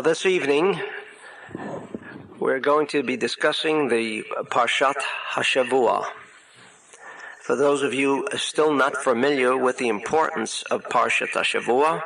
This evening, we're going to be discussing the Parshat Hashavua. For those of you still not familiar with the importance of Parshat Hashavua,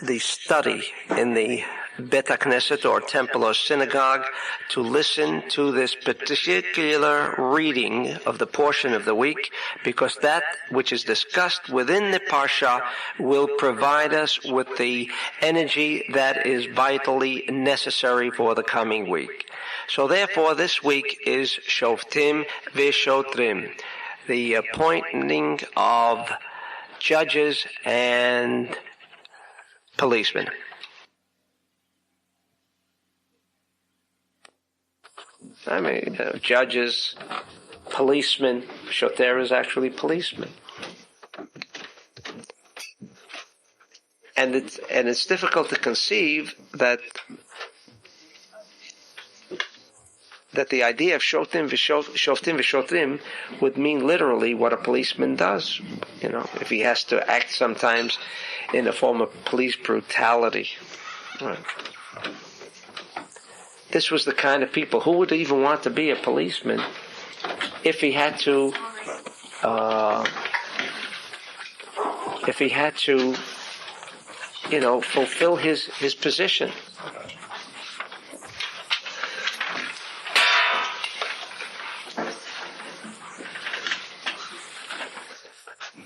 the study in the Bet HaKnesset or temple or synagogue to listen to this particular reading of the portion of the week, because that which is discussed within the Parsha will provide us with the energy that is vitally necessary for the coming week. So therefore this week is Shoftim V'Shotrim, the appointing of judges and policemen. Judges, policemen. Shoter is actually policemen. And it's difficult to conceive that the idea of Shoftim V'Shotrim would mean literally what a policeman does. If he has to act sometimes in a form of police brutality. Right. This was the kind of people who would even want to be a policeman if he had to fulfill his position.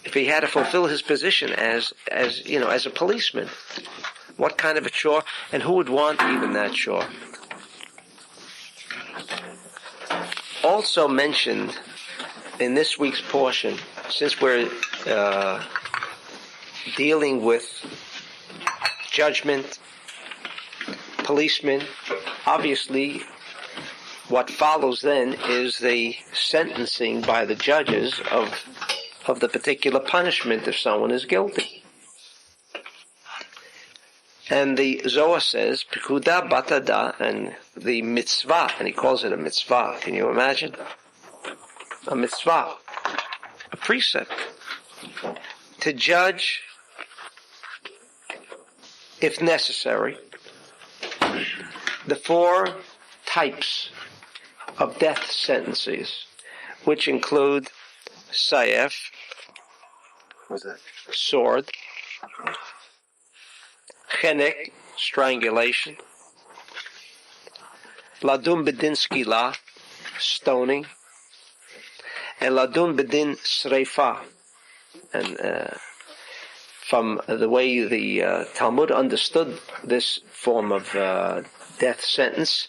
If he had to fulfill his position as a policeman, what kind of a chore, and who would want even that chore? Also mentioned in this week's portion, since we're dealing with judgment, policemen, obviously what follows then is the sentencing by the judges of the particular punishment if someone is guilty. And the Zohar says, Pikuda Batada, and the mitzvah, and he calls it a mitzvah. Can you imagine? A mitzvah, a precept, to judge, if necessary, the 4 types of death sentences, which include sayef, sword, chenek, strangulation, ladun bedin skila, stoning, and ladun bedin sreifa. And from the way the Talmud understood this form of death sentence,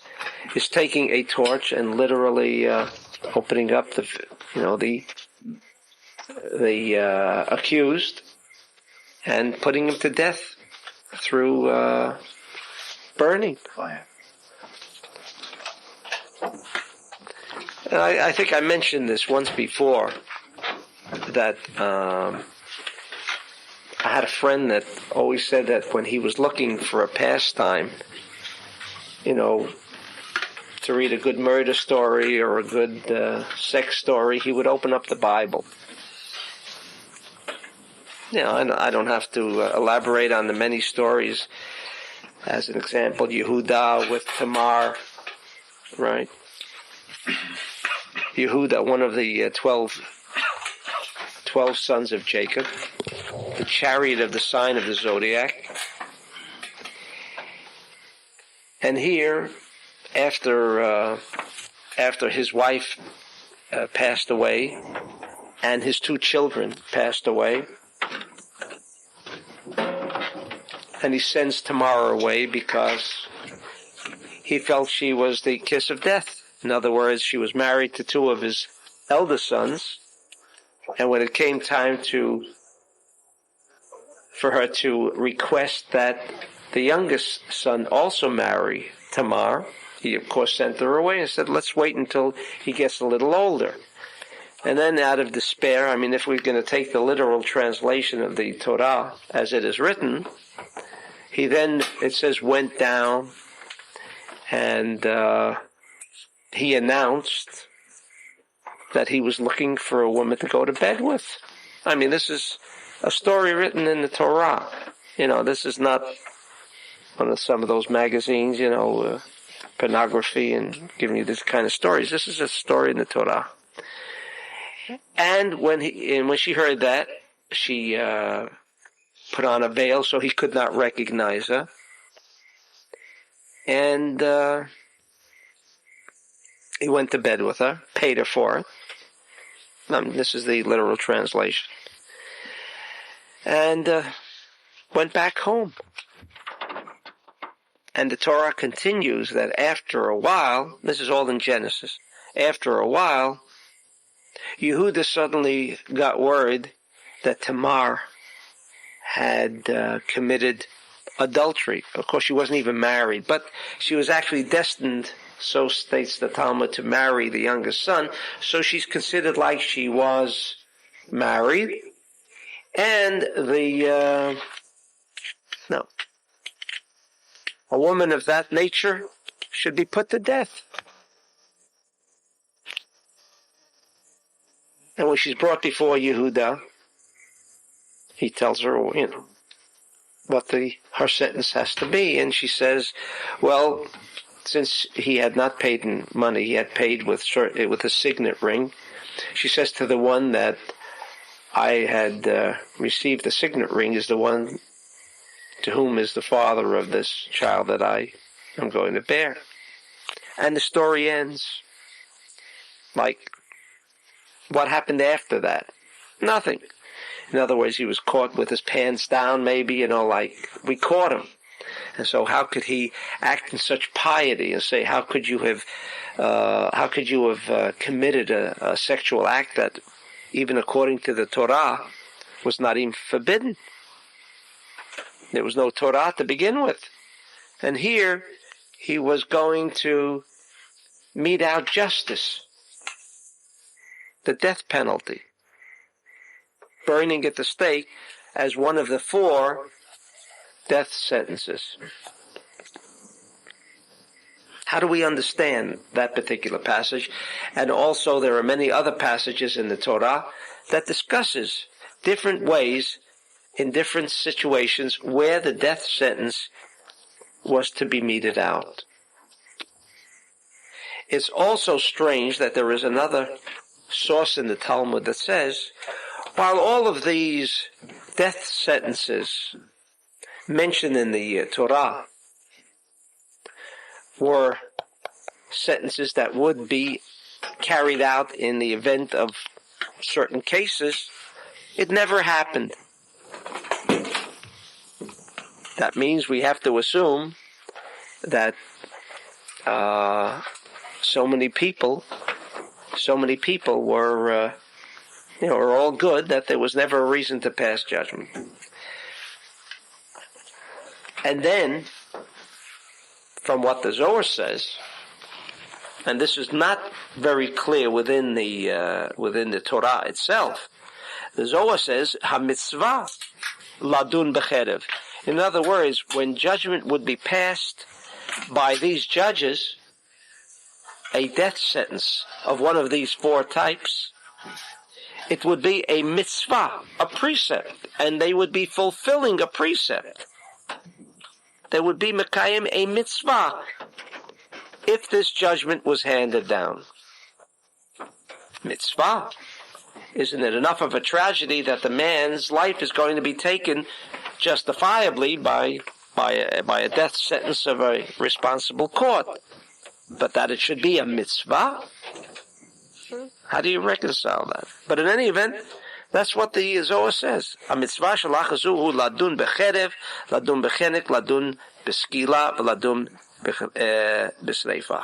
is taking a torch and literally opening up the accused and putting him to death through burning. Fire. I think I mentioned this once before, that I had a friend that always said that when he was looking for a pastime, to read a good murder story or a good sex story, he would open up the Bible. I don't have to elaborate on the many stories. As an example, Yehuda with Tamar, right? Yehuda, one of the 12 sons of Jacob, the chariot of the sign of the zodiac. And here, after his wife passed away and his 2 children passed away, and he sends Tamar away because he felt she was the kiss of death. In other words, she was married to 2 of his eldest sons, and when it came time for her to request that the youngest son also marry Tamar, he of course sent her away and said, let's wait until he gets a little older. And then out of despair, if we're going to take the literal translation of the Torah as it is written, he then, it says, went down and he announced that he was looking for a woman to go to bed with. This is a story written in the Torah. This is not one of some of those magazines, pornography and giving you this kind of stories. This is a story in the Torah. And when she heard that, she put on a veil so he could not recognize her. And he went to bed with her, paid her for it. This is the literal translation. And went back home. And the Torah continues that after a while, this is all in Genesis, after a while, Yehuda suddenly got word that Tamar had committed adultery. Of course, she wasn't even married, but she was actually destined, so states the Talmud, to marry the youngest son. So she's considered like she was married. And a woman of that nature should be put to death. And when she's brought before Yehuda, he tells her, what her sentence has to be. And she says, well, since he had not paid in money, he had paid with a signet ring. She says to the one that I had received the signet ring is the one to whom is the father of this child that I am going to bear. And the story ends. Like, what happened after that? Nothing. In other words, he was caught with his pants down, maybe, we caught him. And so how could he act in such piety and say, how could you have committed a sexual act that, even according to the Torah, was not even forbidden? There was no Torah to begin with. And here, he was going to mete out justice, the death penalty, burning at the stake as one of the 4 death sentences. How do we understand that particular passage? And also there are many other passages in the Torah that discusses different ways in different situations where the death sentence was to be meted out. It's also strange that there is another source in the Talmud that says, while all of these death sentences mentioned in the Torah were sentences that would be carried out in the event of certain cases, it never happened. That means we have to assume that so many people were are all good, that there was never a reason to pass judgment. And then, from what the Zohar says, and this is not very clear within the Torah itself, the Zohar says, ha-mitzvah ladun b'cherev. In other words, when judgment would be passed by these judges, a death sentence of one of these 4 types, it would be a mitzvah, a precept, and they would be fulfilling a precept. They would be mekayim a mitzvah if this judgment was handed down. Mitzvah. Isn't it enough of a tragedy that the man's life is going to be taken justifiably by a death sentence of a responsible court? But that it should be a mitzvah? How do you reconcile that? But in any event, that's what the Zohar says. A mitzvah shalachazuhu ladun becherev, ladun bechenek, ladun beskila, ladun besreifa.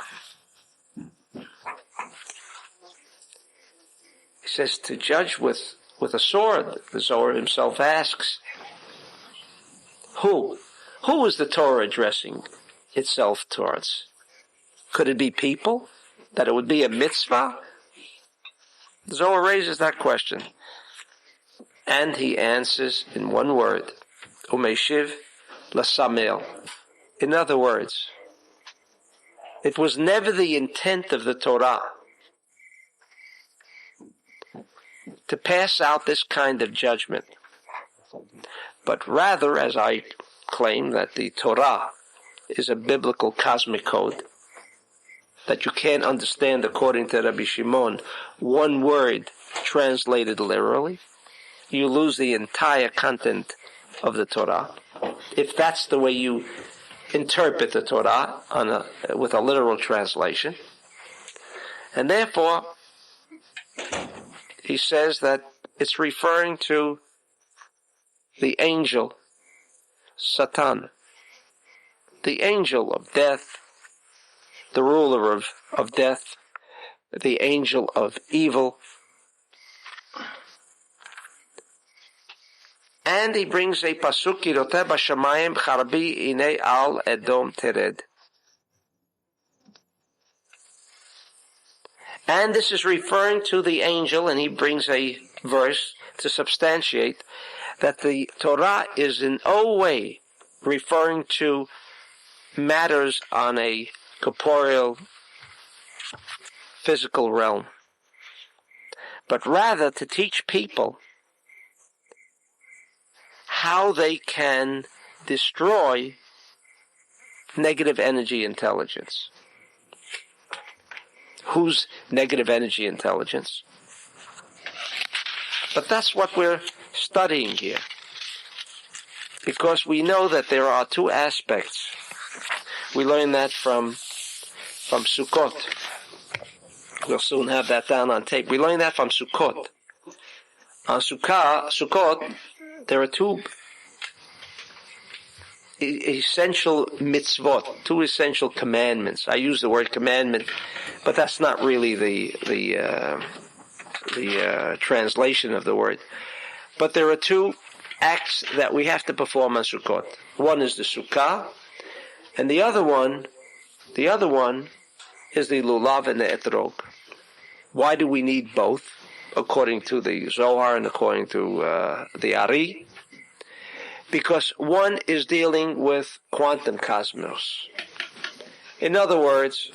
He says to judge with a sword. The Zohar himself asks, who? Who is the Torah addressing itself towards? Could it be people? That it would be a mitzvah? The Zohar raises that question. And he answers in one word, Umeshiv lasamel. In other words, it was never the intent of the Torah to pass out this kind of judgment, but rather, as I claim, that the Torah is a biblical cosmic code that you can't understand according to Rabbi Shimon. One word translated literally, you lose the entire content of the Torah. If that's the way you interpret the Torah with a literal translation. And therefore, he says that it's referring to the angel, Satan, the angel of death, the ruler of death, the angel of evil. And he brings a pasuk, Kiroteh b'shamayim charbi inei al Edom tered. And this is referring to the angel, and he brings a verse to substantiate that the Torah is in no way referring to matters on a corporeal, physical realm, but rather to teach people how they can destroy negative energy intelligence. Whose negative energy intelligence? But that's what we're studying here. Because we know that there are two aspects. We learn that from Sukkot. We'll soon have that down on tape. We learn that from Sukkot. On Sukkot, there are two essential mitzvot, two essential commandments. I use the word commandment, but that's not really the translation of the word. But there are two acts that we have to perform on Sukkot. One is the Sukkah, and the other one is the Lulav and the Etrog. Why do we need both? According to the Zohar and according to the Ari. Because one is dealing with quantum cosmos. In other words,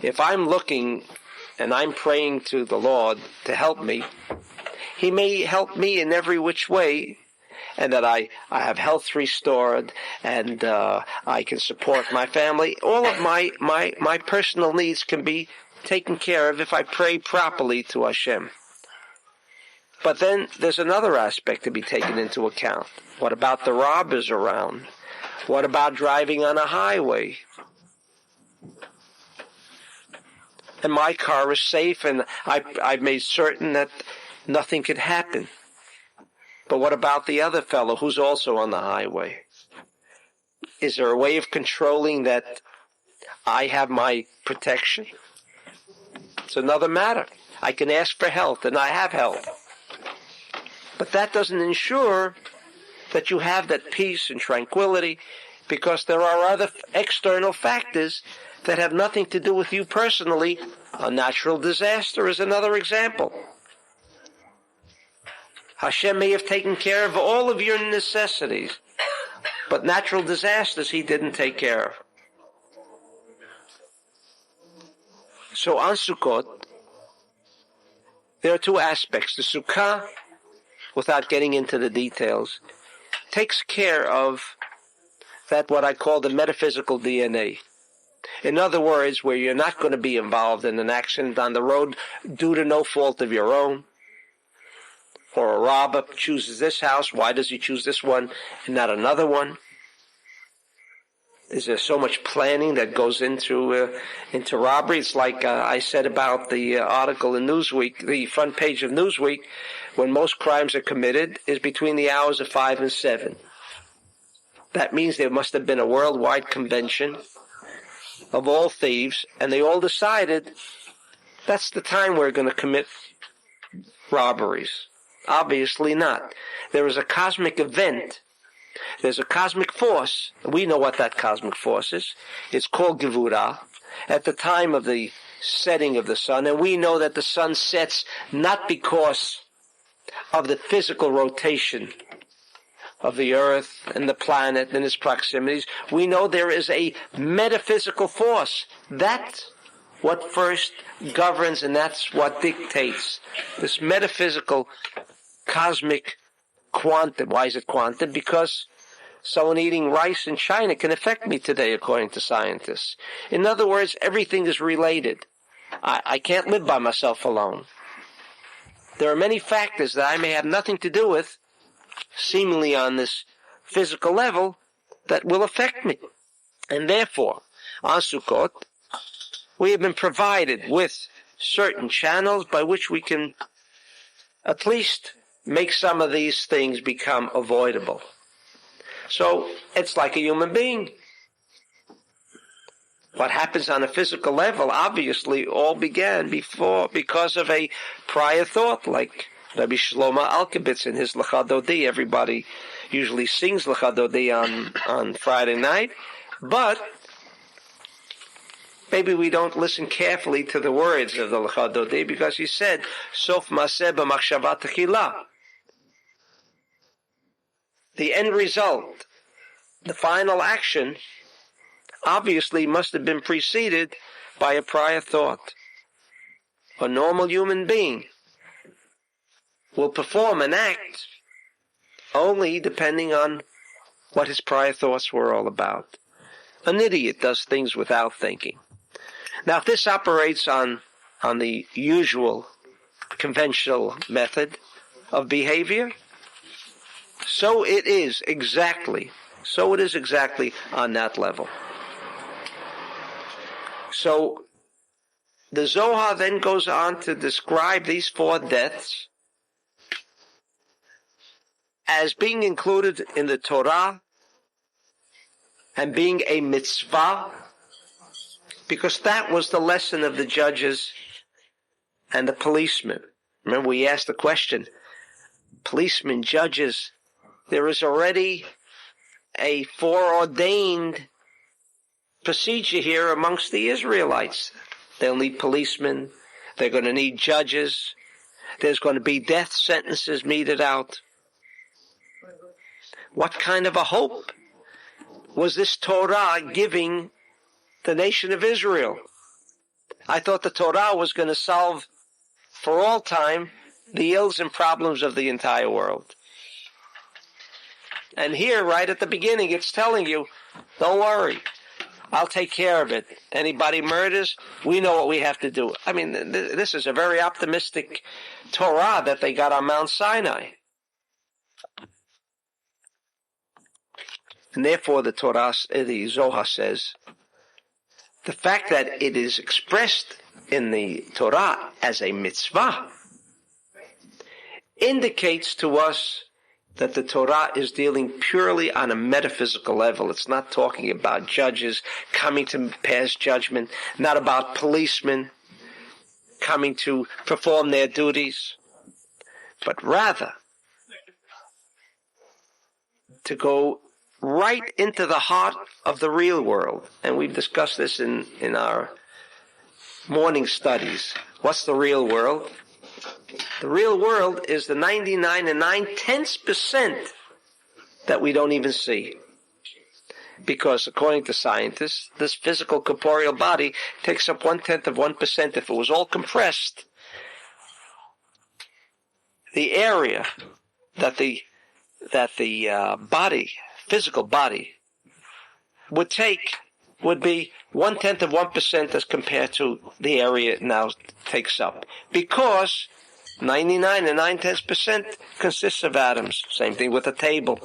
if I'm looking and I'm praying to the Lord to help me, He may help me in every which way, and that I have health restored, and I can support my family. All of my personal needs can be taken care of if I pray properly to Hashem. But then there's another aspect to be taken into account. What about the robbers around? What about driving on a highway? And my car is safe, and I've made certain that nothing could happen. But what about the other fellow who's also on the highway? Is there a way of controlling that I have my protection? It's another matter. I can ask for help, and I have help. But that doesn't ensure that you have that peace and tranquility, because there are other external factors that have nothing to do with you personally. A natural disaster is another example. Hashem may have taken care of all of your necessities, but natural disasters He didn't take care of. So on Sukkot, there are two aspects. The Sukkah, without getting into the details, takes care of that what I call the metaphysical DNA. In other words, where you're not going to be involved in an accident on the road due to no fault of your own. Or a robber chooses this house, why does he choose this one and not another one? Is there so much planning that goes into robbery? It's like I said about the article in Newsweek, the front page of Newsweek, when most crimes are committed is between the hours of 5 and 7. That means there must have been a worldwide convention of all thieves, and they all decided that's the time we're going to commit robberies. Obviously not. There is a cosmic event. There's a cosmic force. We know what that cosmic force is. It's called Gevurah. At the time of the setting of the sun, and we know that the sun sets not because of the physical rotation of the earth and the planet and its proximities. We know there is a metaphysical force. That's what first governs, and that's what dictates. This metaphysical cosmic quantum. Why is it quantum? Because Someone eating rice in China can affect me today, according to scientists. In other words, everything is related. I can't live by myself alone. There are many factors that I may have nothing to do with, seemingly on this physical level, that will affect me. And therefore, on Sukkot, we have been provided with certain channels by which we can at least make some of these things become avoidable. So it's like a human being. What happens on a physical level obviously all began because of a prior thought, like Rabbi Shlomo Alkabitz in his Lecha Dodi. Everybody usually sings Lecha Dodi on Friday night, but maybe we don't listen carefully to the words of the Lecha Dodi, because he said, Sof Maseh b'machshava techila. The end result, the final action, obviously must have been preceded by a prior thought. A normal human being will perform an act only depending on what his prior thoughts were all about. An idiot does things without thinking. Now, if this operates on the usual conventional method of behavior, so it is exactly on that level. So the Zohar then goes on to describe these 4 deaths as being included in the Torah and being a mitzvah, because that was the lesson of the judges and the policemen. Remember, we asked the question, policemen, judges, there is already a foreordained procedure here amongst the Israelites. They'll need policemen. They're going to need judges. There's going to be death sentences meted out. What kind of a hope was this Torah giving the nation of Israel? I thought the Torah was going to solve for all time the ills and problems of the entire world. And here, right at the beginning, it's telling you, don't worry, I'll take care of it. Anybody murders, we know what we have to do. I mean, this is a very optimistic Torah that they got on Mount Sinai. And therefore, the Zohar says, the fact that it is expressed in the Torah as a mitzvah indicates to us that the Torah is dealing purely on a metaphysical level. It's not talking about judges coming to pass judgment, not about policemen coming to perform their duties, but rather to go right into the heart of the real world. And we've discussed this in our morning studies. What's the real world? The real world is the 99 9/10% that we don't even see. Because according to scientists, this physical corporeal body takes up 1/10% if it was all compressed. The area that the physical body would take would be 1/10% as compared to the area it now takes up. Because 99 9/10% consists of atoms. Same thing with a table.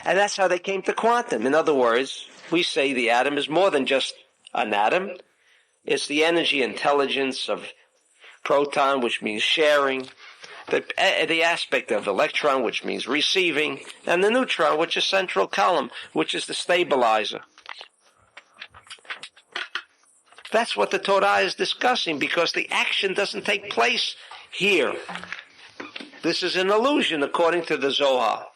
And that's how they came to quantum. In other words, we say the atom is more than just an atom. It's the energy intelligence of proton, which means sharing, the aspect of electron, which means receiving, and the neutron, which is central column, which is the stabilizer. That's what the Torah is discussing, because the action doesn't take place here. This is an illusion according to the Zohar,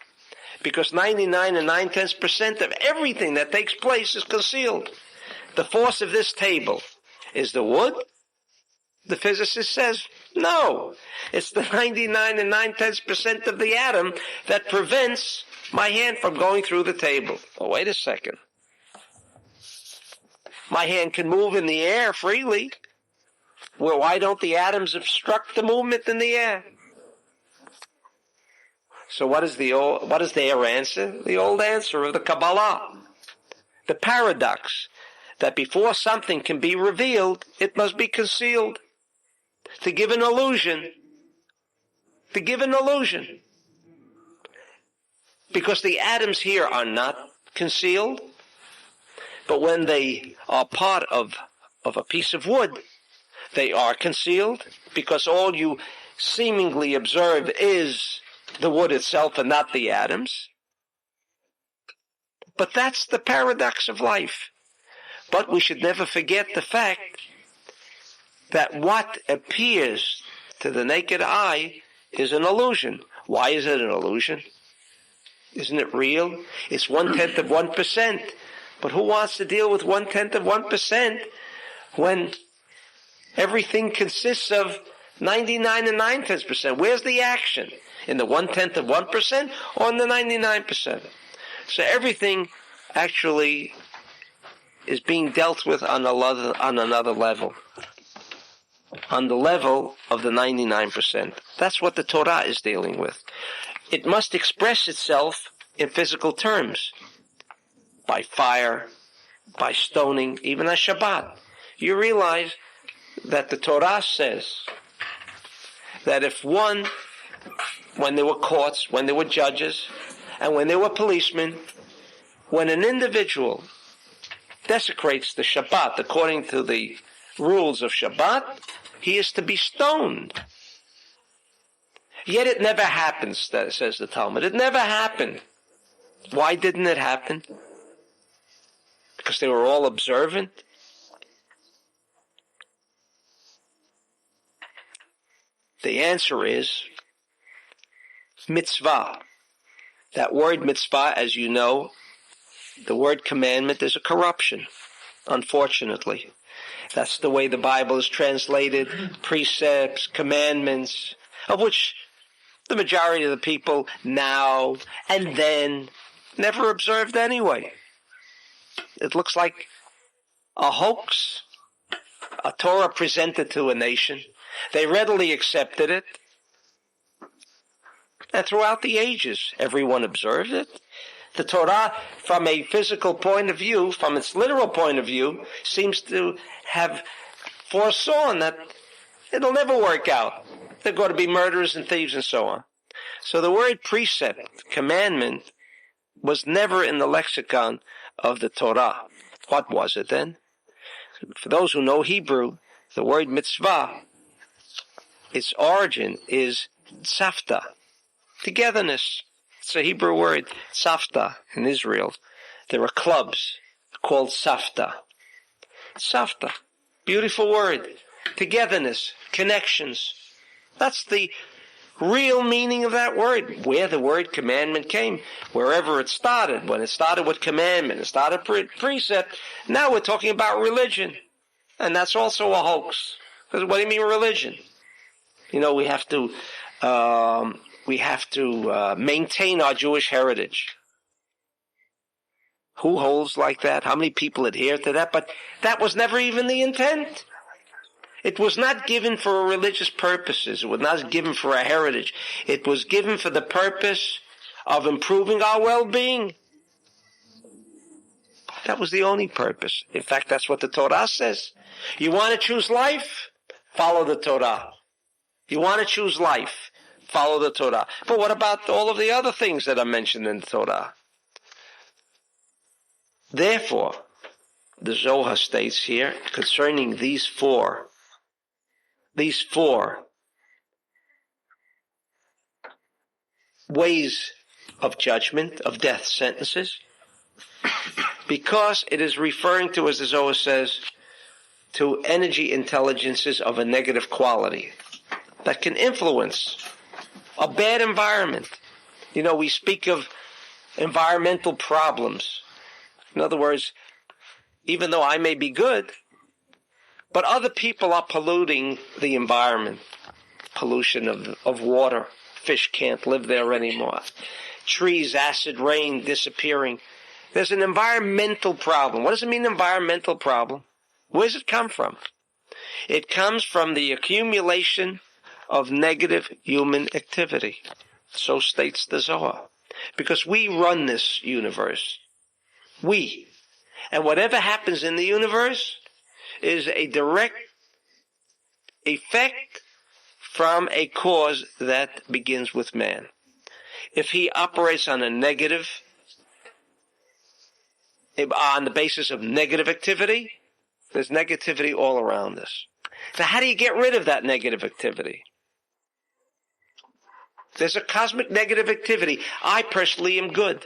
because 99 9/10% of everything that takes place is concealed. The force of this table is the wood. The physicist says, no, it's the 99 9/10% of the atom that prevents my hand from going through the table. Oh, wait a second. My hand can move in the air freely. Well, why don't the atoms obstruct the movement in the air? So what is their answer? The old answer of the Kabbalah. The paradox that before something can be revealed, it must be concealed. To give an illusion. Because the atoms here are not concealed, but when they are part of a piece of wood, they are concealed, because all you seemingly observe is the wood itself and not the atoms. But that's the paradox of life. But we should never forget the fact that what appears to the naked eye is an illusion. Why is it an illusion? Isn't it real? It's 1/10 of 1%. But who wants to deal with 1/10 of 1% when everything consists of 99 and 9/10%? Where's the action? In the 1/10 of 1% or in the 99%? So everything actually is being dealt with on another level. On the level of the 99%. That's what the Torah is dealing with. It must express itself in physical terms. By fire, by stoning, even on Shabbat. You realize that the Torah says that if when there were courts, when there were judges, and when there were policemen, when an individual desecrates the Shabbat according to the rules of Shabbat, he is to be stoned. Yet it never happens, says the Talmud. It never happened. Why didn't it happen? Because they were all observant? The answer is mitzvah. That word mitzvah, as you know, the word commandment is a corruption, unfortunately. That's the way the Bible is translated, precepts, commandments, of which the majority of the people now and then never observed anyway. It looks like a hoax, a Torah presented to a nation. They readily accepted it. And throughout the ages, everyone observed it. The Torah, from a physical point of view, from its literal point of view, seems to have foresawn that it'll never work out. They're going to be murderers and thieves and so on. So the word precept, commandment, was never in the lexicon of the Torah. What was it then? For those who know Hebrew, the word mitzvah, its origin is tzavta, togetherness. It's a Hebrew word, tzavta, in Israel. There are clubs called tzavta. Tzavta, beautiful word. Togetherness, connections. That's the real meaning of that word, where the word commandment came, wherever it started. When it started with commandment, it started precept. Now we're talking about religion. And that's also a hoax. Because what do you mean religion? You know, we have to maintain our Jewish heritage. Who holds like that? How many people adhere to that? But that was never even the intent. It was not given for religious purposes. It was not given for a heritage. It was given for the purpose of improving our well-being. That was the only purpose. In fact, that's what the Torah says. You want to choose life? Follow the Torah. You want to choose life? Follow the Torah. But what about all of the other things that are mentioned in the Torah? Therefore, the Zohar states here concerning these four ways of judgment, of death sentences, because it is referring to, as the Zohar says, to energy intelligences of a negative quality that can influence a bad environment. You know, we speak of environmental problems. In other words, even though I may be good, but other people are polluting the environment. Pollution of water. Fish can't live there anymore. Trees, acid rain disappearing. There's an environmental problem. What does it mean, environmental problem? Where does it come from? It comes from the accumulation of negative human activity. So states the Zohar. Because we run this universe. We. And whatever happens in the universe is a direct effect from a cause that begins with man. If he operates on a negative, on the basis of negative activity, there's negativity all around us. So how do you get rid of that negative activity? There's a cosmic negative activity. I personally am good,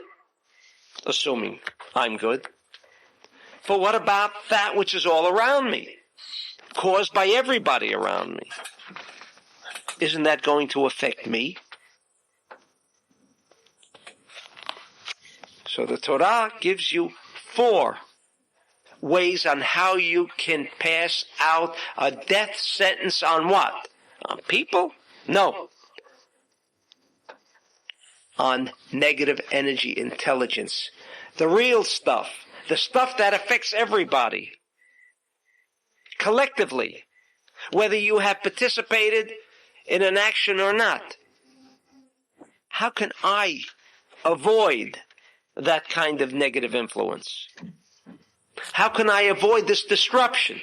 assuming I'm good. But what about that which is all around me, caused by everybody around me? Isn't that going to affect me? So the Torah gives you 4 ways on how you can pass out a death sentence on what? On people? No. On negative energy intelligence. The real stuff. The stuff that affects everybody. Collectively. Whether you have participated in an action or not. How can I avoid that kind of negative influence? How can I avoid this disruption?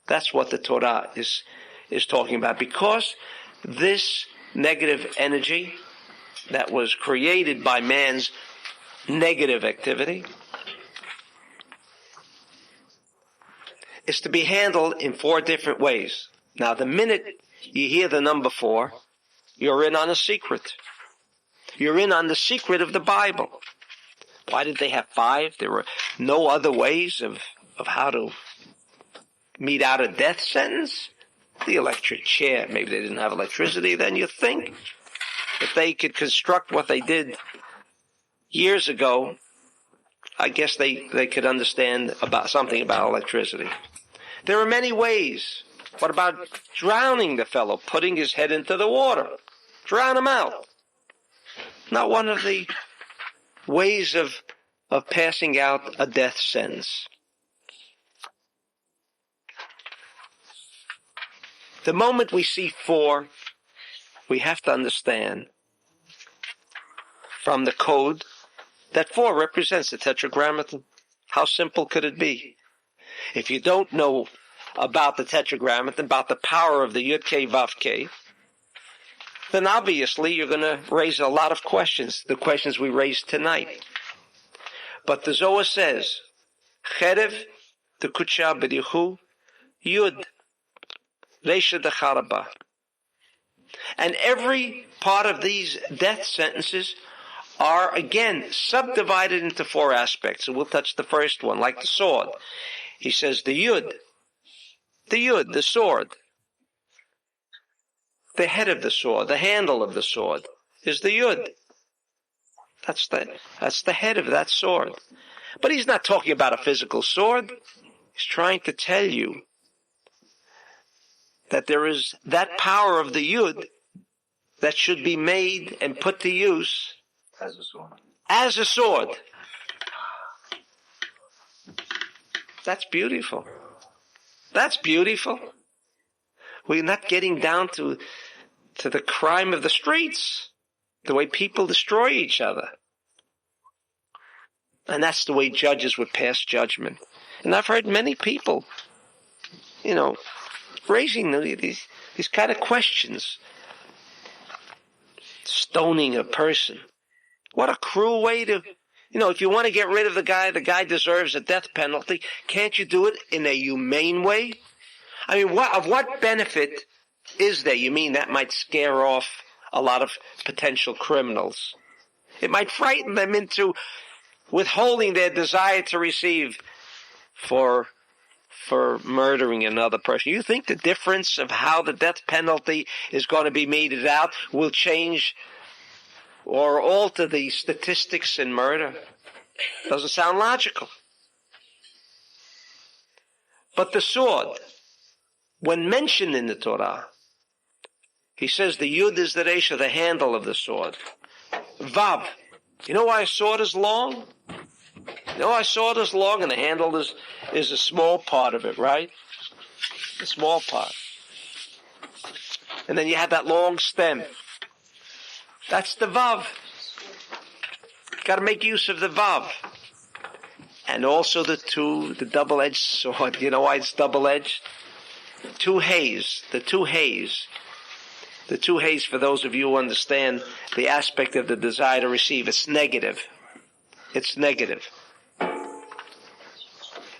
That's what the Torah is talking about. Because this negative energy that was created by man's negative activity is to be handled in 4 different ways. Now, the minute you hear the number 4, you're in on a secret. You're in on the secret of the Bible. Why did they have 5? There were no other ways of how to mete out a death sentence? The electric chair. Maybe they didn't have electricity then, you think? If they could construct what they did years ago, I guess they could understand something about electricity. There are many ways. What about drowning the fellow, putting his head into the water? Drown him out. Not one of the ways of passing out a death sentence. The moment we see 4, we have to understand from the code that 4 represents the Tetragrammaton. How simple could it be? If you don't know about the Tetragrammaton, about the power of the Yud Kei Vav Kei, then obviously you're going to raise a lot of questions, the questions we raised tonight. But the Zohar says, Cherev Dekucha B'dichu Yud Reisha Decharaba. And every part of these death sentences are, again, subdivided into 4 aspects. And we'll touch the first one, like the sword. He says the Yud, the sword. The head of the sword, the handle of the sword, is the Yud. That's the head of that sword. But he's not talking about a physical sword. He's trying to tell you that there is that power of the Yud that should be made and put to use as a sword. As a sword. That's beautiful. That's beautiful. We're not getting down to the crime of the streets, the way people destroy each other. And that's the way judges would pass judgment. And I've heard many people, raising these kind of questions. Stoning a person. What a cruel way to, if you want to get rid of the guy deserves a death penalty. Can't you do it in a humane way? I mean, what benefit is there? You mean that might scare off a lot of potential criminals? It might frighten them into withholding their desire to receive for murdering another person. You think the difference of how the death penalty is going to be meted out will change or alter the statistics in murder? Doesn't sound logical. But the sword, when mentioned in the Torah, he says the Yud is the Reisha, the handle of the sword. Vav. You know why a sword is long? You know why a sword is long and the handle is a small part of it, right? A small part. And then you have that long stem. That's the Vav. Got to make use of the Vav. And also the double-edged sword. You know why it's double-edged? The two hays, for those of you who understand the aspect of the desire to receive, it's negative. It's negative.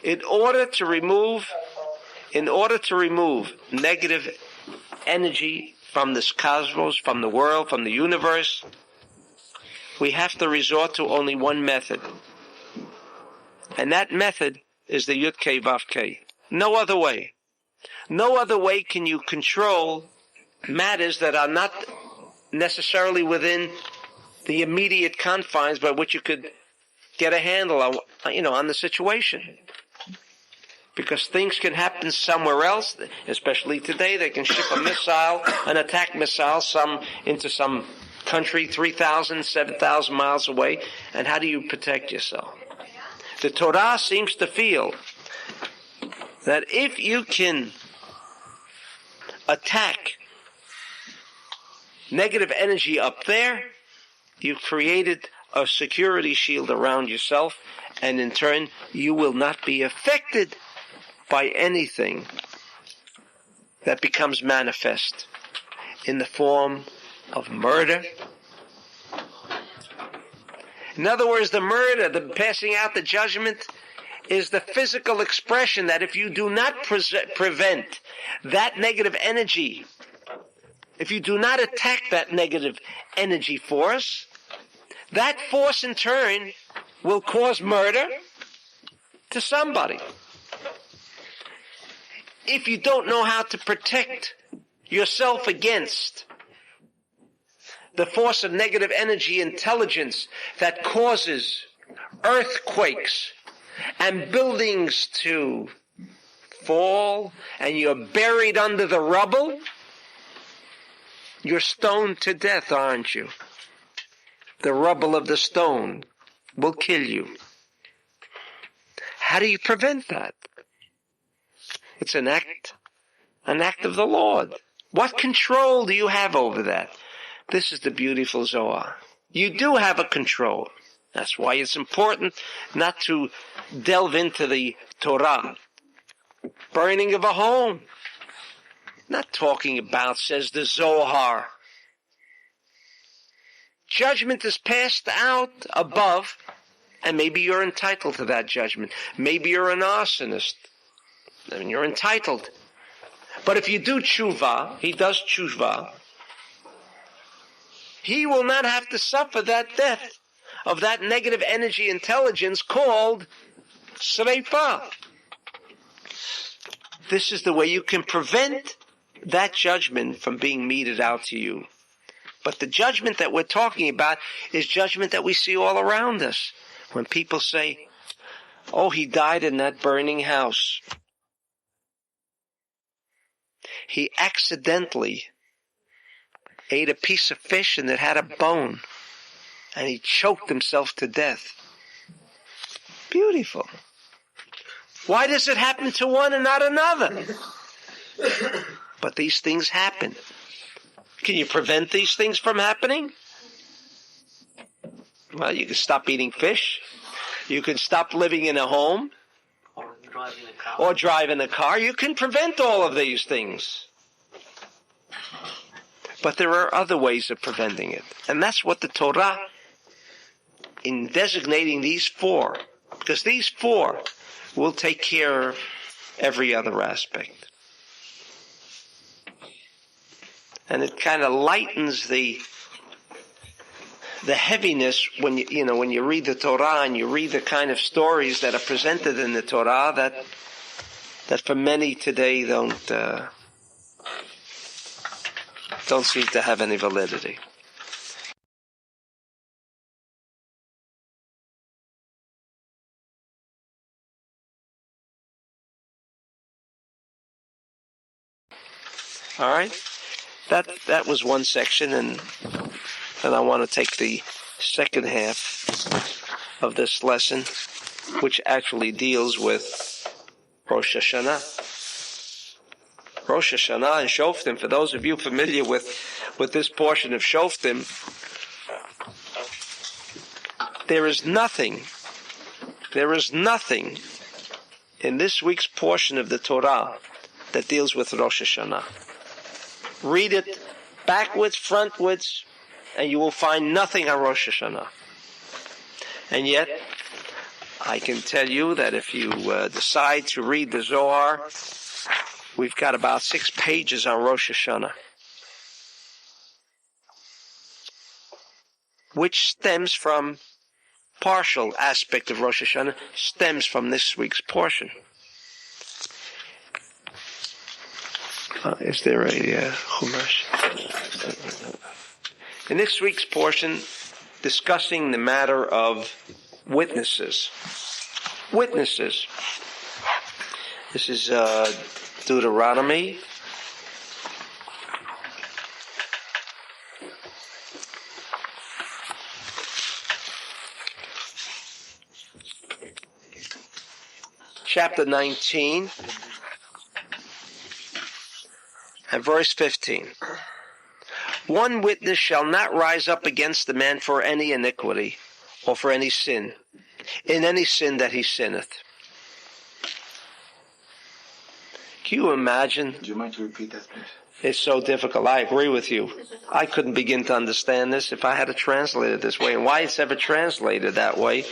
In order to remove negative energy from this cosmos, from the world, from the universe, we have to resort to only one method. And that method is the Yud Kei Vav Kei. No other way. No other way can you control matters that are not necessarily within the immediate confines by which you could get a handle on, on the situation. Because things can happen somewhere else, especially today. They can ship a missile, an attack missile, into some country 3,000, 7,000 miles away. And how do you protect yourself? The Torah seems to feel that if you can attack negative energy up there, you've created a security shield around yourself, and in turn, you will not be affected by anything that becomes manifest in the form of murder. In other words, the murder, the passing out the judgment, is the physical expression that if you do not prevent that negative energy, if you do not attack that negative energy force, that force in turn will cause murder to somebody. If you don't know how to protect yourself against the force of negative energy intelligence that causes earthquakes and buildings to fall, and you're buried under the rubble, you're stoned to death, aren't you? The rubble of the stone will kill you. How do you prevent that? It's an act of the Lord. What control do you have over that? This is the beautiful Zohar. You do have a control. That's why it's important not to delve into the Torah. Burning of a home. Not talking about, says the Zohar. Judgment is passed out above, and maybe you're entitled to that judgment. Maybe you're an arsonist, and you're entitled. But if you do tshuva, he does tshuva, he will not have to suffer that death of that negative energy intelligence called sreifa. This is the way you can prevent that judgment from being meted out to you. But the judgment that we're talking about is judgment that we see all around us. When people say, oh, he died in that burning house. He accidentally ate a piece of fish and it had a bone, and he choked himself to death. Beautiful. Why does it happen to one and not another? But these things happen. Can you prevent these things from happening? Well, you can stop eating fish. You can stop living in a home. Or driving a car. You can prevent all of these things. But there are other ways of preventing it. And that's what the Torah, in designating these four, because these four will take care of every other aspect. And it kind of lightens the heaviness when you read the Torah and you read the kind of stories that are presented in the Torah that for many today don't seem to have any validity. All right, that was one section, and I want to take the second half of this lesson, which actually deals with Rosh Hashanah. Rosh Hashanah and Shoftim, for those of you familiar with this portion of Shoftim, There is nothing in this week's portion of the Torah that deals with Rosh Hashanah. Read it backwards, frontwards, and you will find nothing on Rosh Hashanah. And yet, I can tell you that if you decide to read the Zohar, we've got about 6 pages on Rosh Hashanah, which stems from partial aspect of Rosh Hashanah, stems from this week's portion. Is there a Chumash? In this week's portion, discussing the matter of witnesses. Witnesses. This is Deuteronomy. Chapter 19 and verse 15. One witness shall not rise up against the man for any iniquity or for any sin, in any sin that he sinneth. Can you imagine? Do you mind to repeat that, please? It's so difficult. I agree with you. I couldn't begin to understand this if I had to translate it this way. And why it's ever translated that way,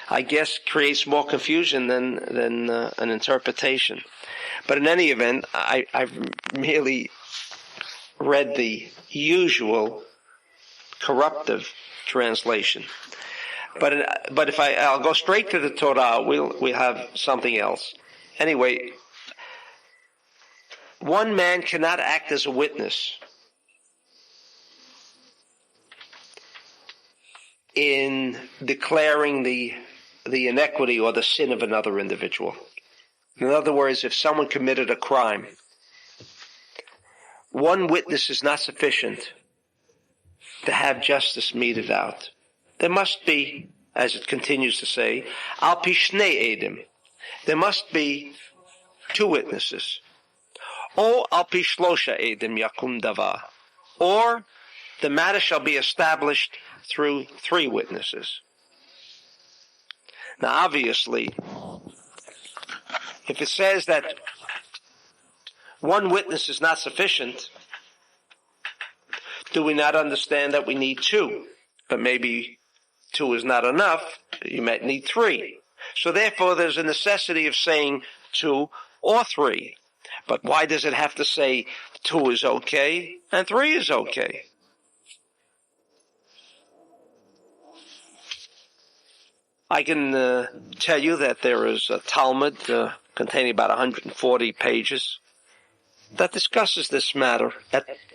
I guess, creates more confusion than an interpretation. But in any event, I've merely read the usual corruptive translation. But if I'll go straight to the Torah, we'll have something else. Anyway, one man cannot act as a witness in declaring the inequity or the sin of another individual. In other words, if someone committed a crime, one witness is not sufficient to have justice meted out. There must be, as it continues to say, al pi shnei edim. There must be 2 witnesses. O al pi shlosha edim yakum davar. Or the matter shall be established through 3 witnesses. Now, obviously, if it says that one witness is not sufficient, do we not understand that we need 2? But maybe 2 is not enough. You might need 3. So therefore, there's a necessity of saying 2 or 3. But why does it have to say 2 is okay and 3 is okay? I can tell you that there is a Talmud containing about 140 pages that discusses this matter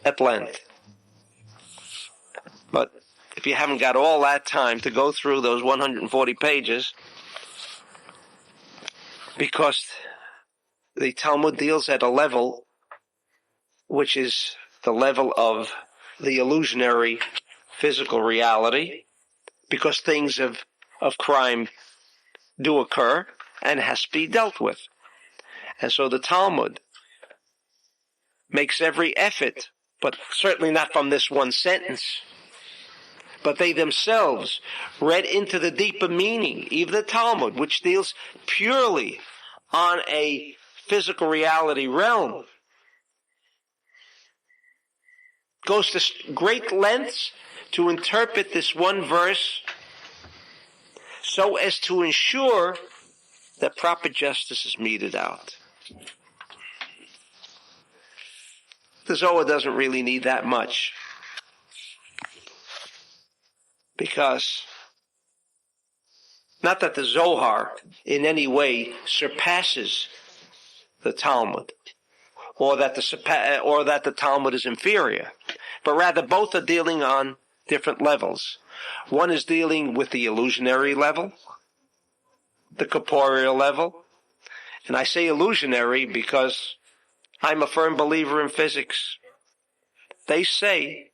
at length. But if you haven't got all that time to go through those 140 pages, because the Talmud deals at a level which is the level of the illusionary physical reality, because things of crime do occur and has to be dealt with. And so the Talmud makes every effort, but certainly not from this one sentence, but they themselves read into the deeper meaning, even the Talmud, which deals purely on a physical reality realm, goes to great lengths to interpret this one verse so as to ensure that proper justice is meted out. The Zohar doesn't really need that much, because not that the Zohar in any way surpasses the Talmud, or that the Talmud is inferior, but rather both are dealing on different levels. One is dealing with the illusionary level, the corporeal level, and I say illusionary because I'm a firm believer in physics. They say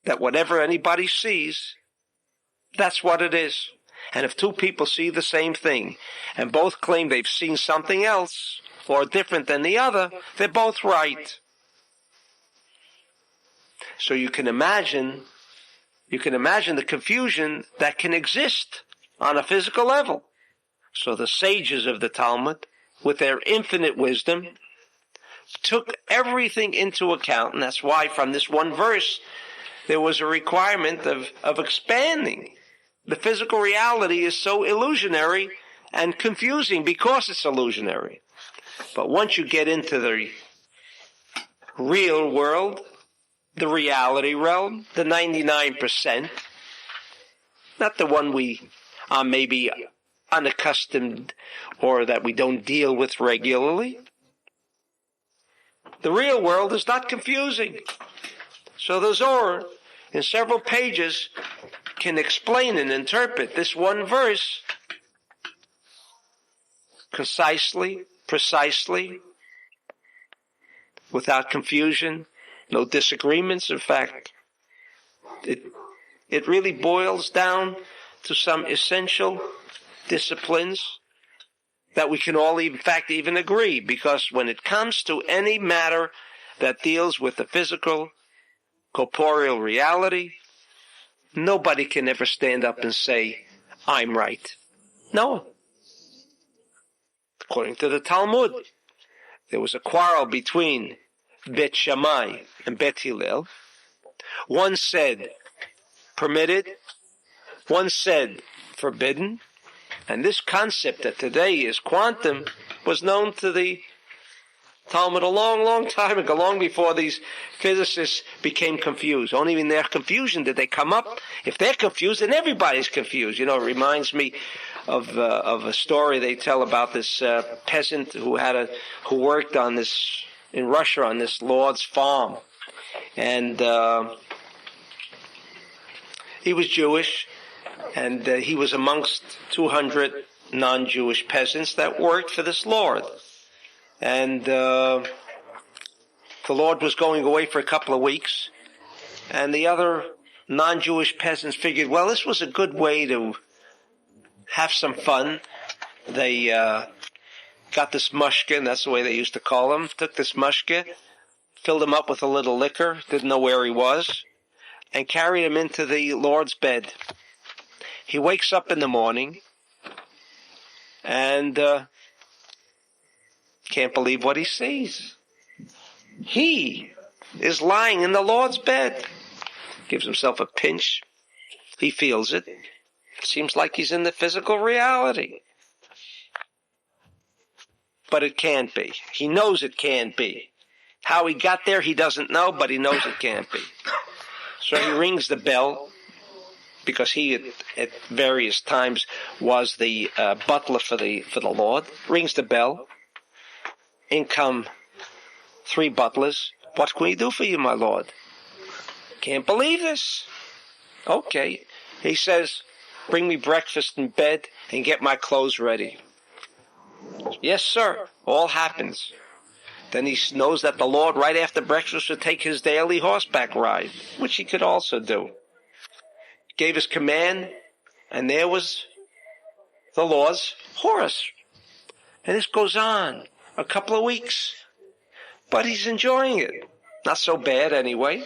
that whatever anybody sees, that's what it is. And if 2 people see the same thing and both claim they've seen something else or different than the other, they're both right. So you can imagine you can imagine the confusion that can exist on a physical level. So the sages of the Talmud, with their infinite wisdom, took everything into account, and that's why from this one verse there was a requirement of expanding. The physical reality is so illusionary and confusing because it's illusionary. But once you get into the real world, the reality realm, the 99%, not the one we are maybe unaccustomed or that we don't deal with regularly, the real world is not confusing. So the Zohar, in several pages, can explain and interpret this one verse concisely, precisely, without confusion, no disagreements. In fact, it really boils down to some essential disciplines that we can all, in fact, even agree, because when it comes to any matter that deals with the physical, corporeal reality, nobody can ever stand up and say, I'm right. No. According to the Talmud, there was a quarrel between Bet Shammai and Bet Hillel. One said permitted, one said forbidden, and this concept that today is quantum was known to the Talmud a long, long time ago, long before these physicists became confused. Only in their confusion did they come up. If they're confused, then everybody's confused. You know, it reminds me of a story they tell about this peasant who worked on this in Russia on this lord's farm, and he was Jewish, and he was amongst 200 non-Jewish peasants that worked for this lord. And the Lord was going away for a couple of weeks, and the other non-Jewish peasants figured, well, this was a good way to have some fun. They got this mushkin, that's the way they used to call him, took this mushkin, filled him up with a little liquor, didn't know where he was, and carried him into the Lord's bed. He wakes up in the morning, and can't believe what he sees. He is lying in the Lord's bed. Gives himself a pinch. He feels it. Seems like he's in the physical reality. But it can't be. He knows it can't be. How he got there, he doesn't know, but he knows it can't be. So he rings the bell, because he at various times was the butler for the Lord. Rings the bell. In come 3 butlers. What can we do for you, my lord? Can't believe this. Okay. He says, bring me breakfast in bed and get my clothes ready. Yes, sir. All happens. Then he knows that the Lord, right after breakfast, would take his daily horseback ride, which he could also do. Gave his command, and there was the Lord's horse. And this goes on a couple of weeks. But he's enjoying it. Not so bad anyway.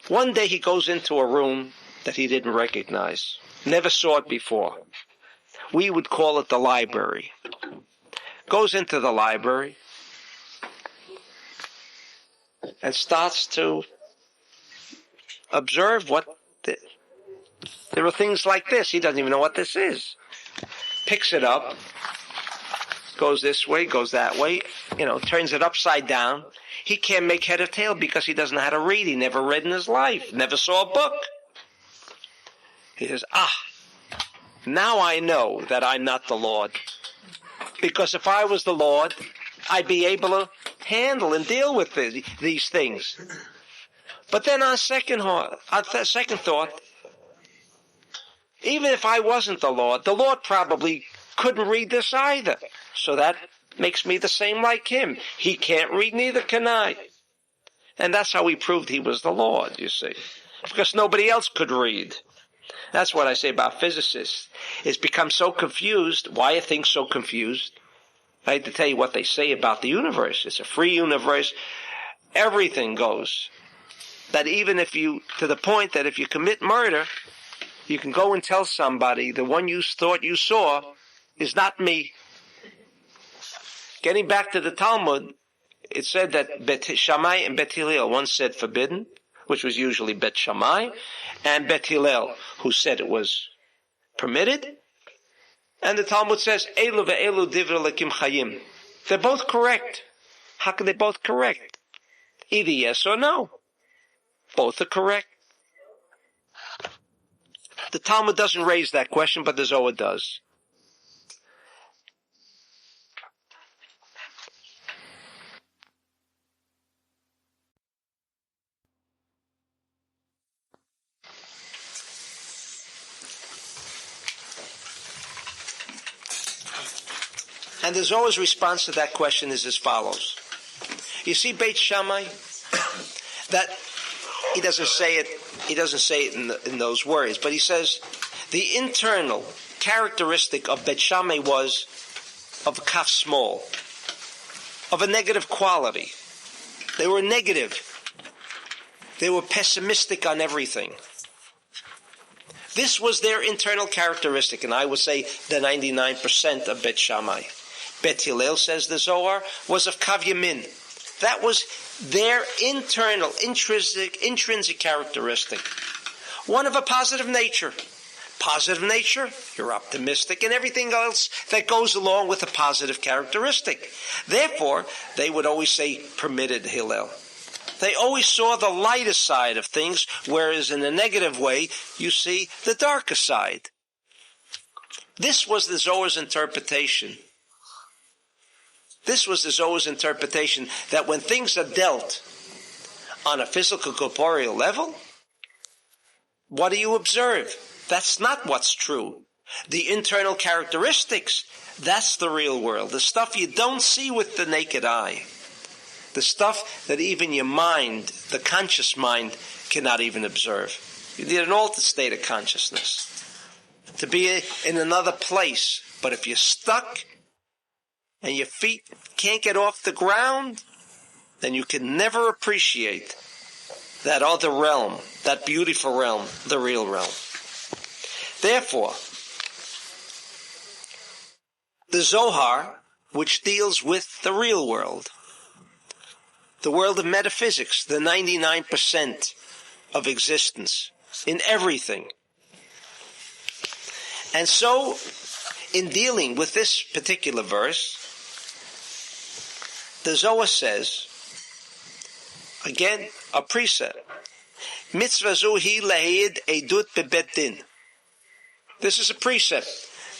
One day he goes into a room that he didn't recognize. Never saw it before. We would call it the library. Goes into the library and starts to observe there are things like this. He doesn't even know what this is. Picks it up. Goes this way, goes that way, turns it upside down. He can't make head or tail because he doesn't know how to read. He never read in his life, never saw a book. He says, now I know that I'm not the Lord. Because if I was the Lord, I'd be able to handle and deal with these things. But then on second thought, even if I wasn't the Lord probably couldn't read this either. So that makes me the same like him. He can't read, neither can I. And that's how he proved he was the Lord, you see. Because nobody else could read. That's what I say about physicists. It's become so confused. Why are things so confused? I had to tell you what they say about the universe. It's a free universe. Everything goes that even if you, to the point that if you commit murder, you can go and tell somebody the one you thought you saw is not me. Getting back to the Talmud, it said that Bet Shammai and Bet Hillel, one said forbidden, which was usually Bet Shammai, and Bet Hillel, who said it was permitted. And the Talmud says, Elu ve'elu divra lekim chayim. They're both correct. How can they both correct? Either yes or no. Both are correct. The Talmud doesn't raise that question, but the Zohar does. And the Zohar's response to that question is as follows. You see Beit Shammai, that he doesn't say it in those words, but he says the internal characteristic of Beit Shammai was of a kaf small, of a negative quality. They were negative. They were pessimistic on everything. This was their internal characteristic, and I would say the 99% of Beit Shammai. Bet Hillel, says the Zohar, was of Kav Yamin. That was their internal, intrinsic characteristic. One of a positive nature. Positive nature, you're optimistic, and everything else that goes along with a positive characteristic. Therefore, they would always say permitted Hillel. They always saw the lighter side of things, whereas in a negative way, you see the darker side. This was the Zohar's interpretation. This was the Zohar's interpretation, that when things are dealt on a physical, corporeal level, what do you observe? That's not what's true. The internal characteristics, that's the real world. The stuff you don't see with the naked eye. The stuff that even your mind, the conscious mind, cannot even observe. You need an altered state of consciousness to be in another place. But if you're stuck and your feet can't get off the ground, then you can never appreciate that other realm, that beautiful realm, the real realm. Therefore, the Zohar, which deals with the real world, the world of metaphysics, the 99% of existence, in everything. And so, in dealing with this particular verse, the Zohar says, again, a precept, Mitzvah zu hi le'id edut bebet din. This is a precept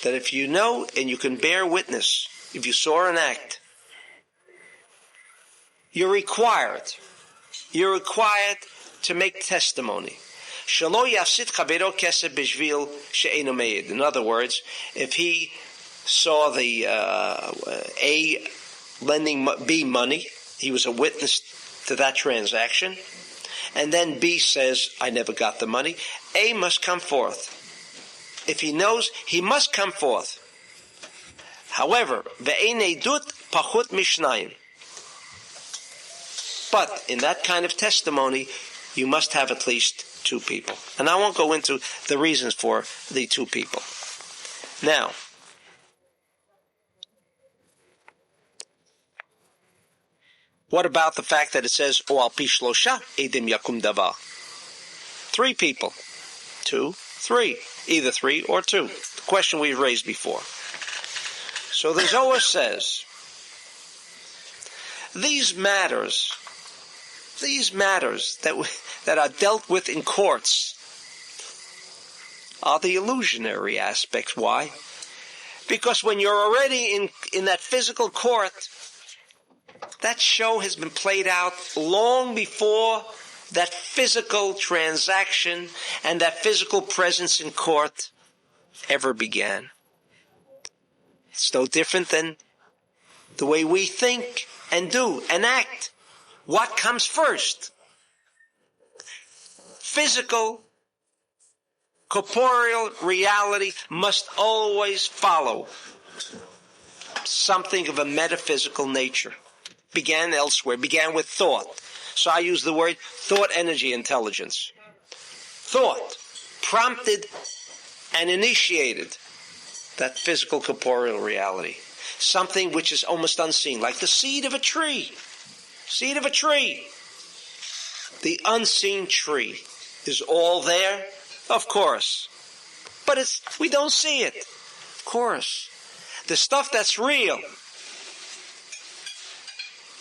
that if you know and you can bear witness, if you saw an act, you're required to make testimony. Shelo yafsid chavero kesef b'shvil she'eino me'id. In other words, if he saw the A lending B money, he was a witness to that transaction, and then B says, I never got the money, A must come forth. If he knows, he must come forth. However, ve'ein edut pachut mishnayim. But in that kind of testimony, you must have at least two people. And I won't go into the reasons for the two people. Now, what about the fact that it says, O al pi shlosha edim yakum davar? Three people. 2, 3. Either 3 or 2. The question we raised before. So the Zohar says, these matters that are dealt with in courts are the illusionary aspects. Why? Because when you're already in that physical court, that show has been played out long before that physical transaction and that physical presence in court ever began. It's no different than the way we think and do and act. What comes first? Physical, corporeal reality must always follow something of a metaphysical nature. Began elsewhere, began with thought. So I use the word thought energy intelligence. Thought prompted and initiated that physical corporeal reality. Something which is almost unseen, like the seed of a tree. Seed of a tree. The unseen tree is all there, of course. But we don't see it, of course. The stuff that's real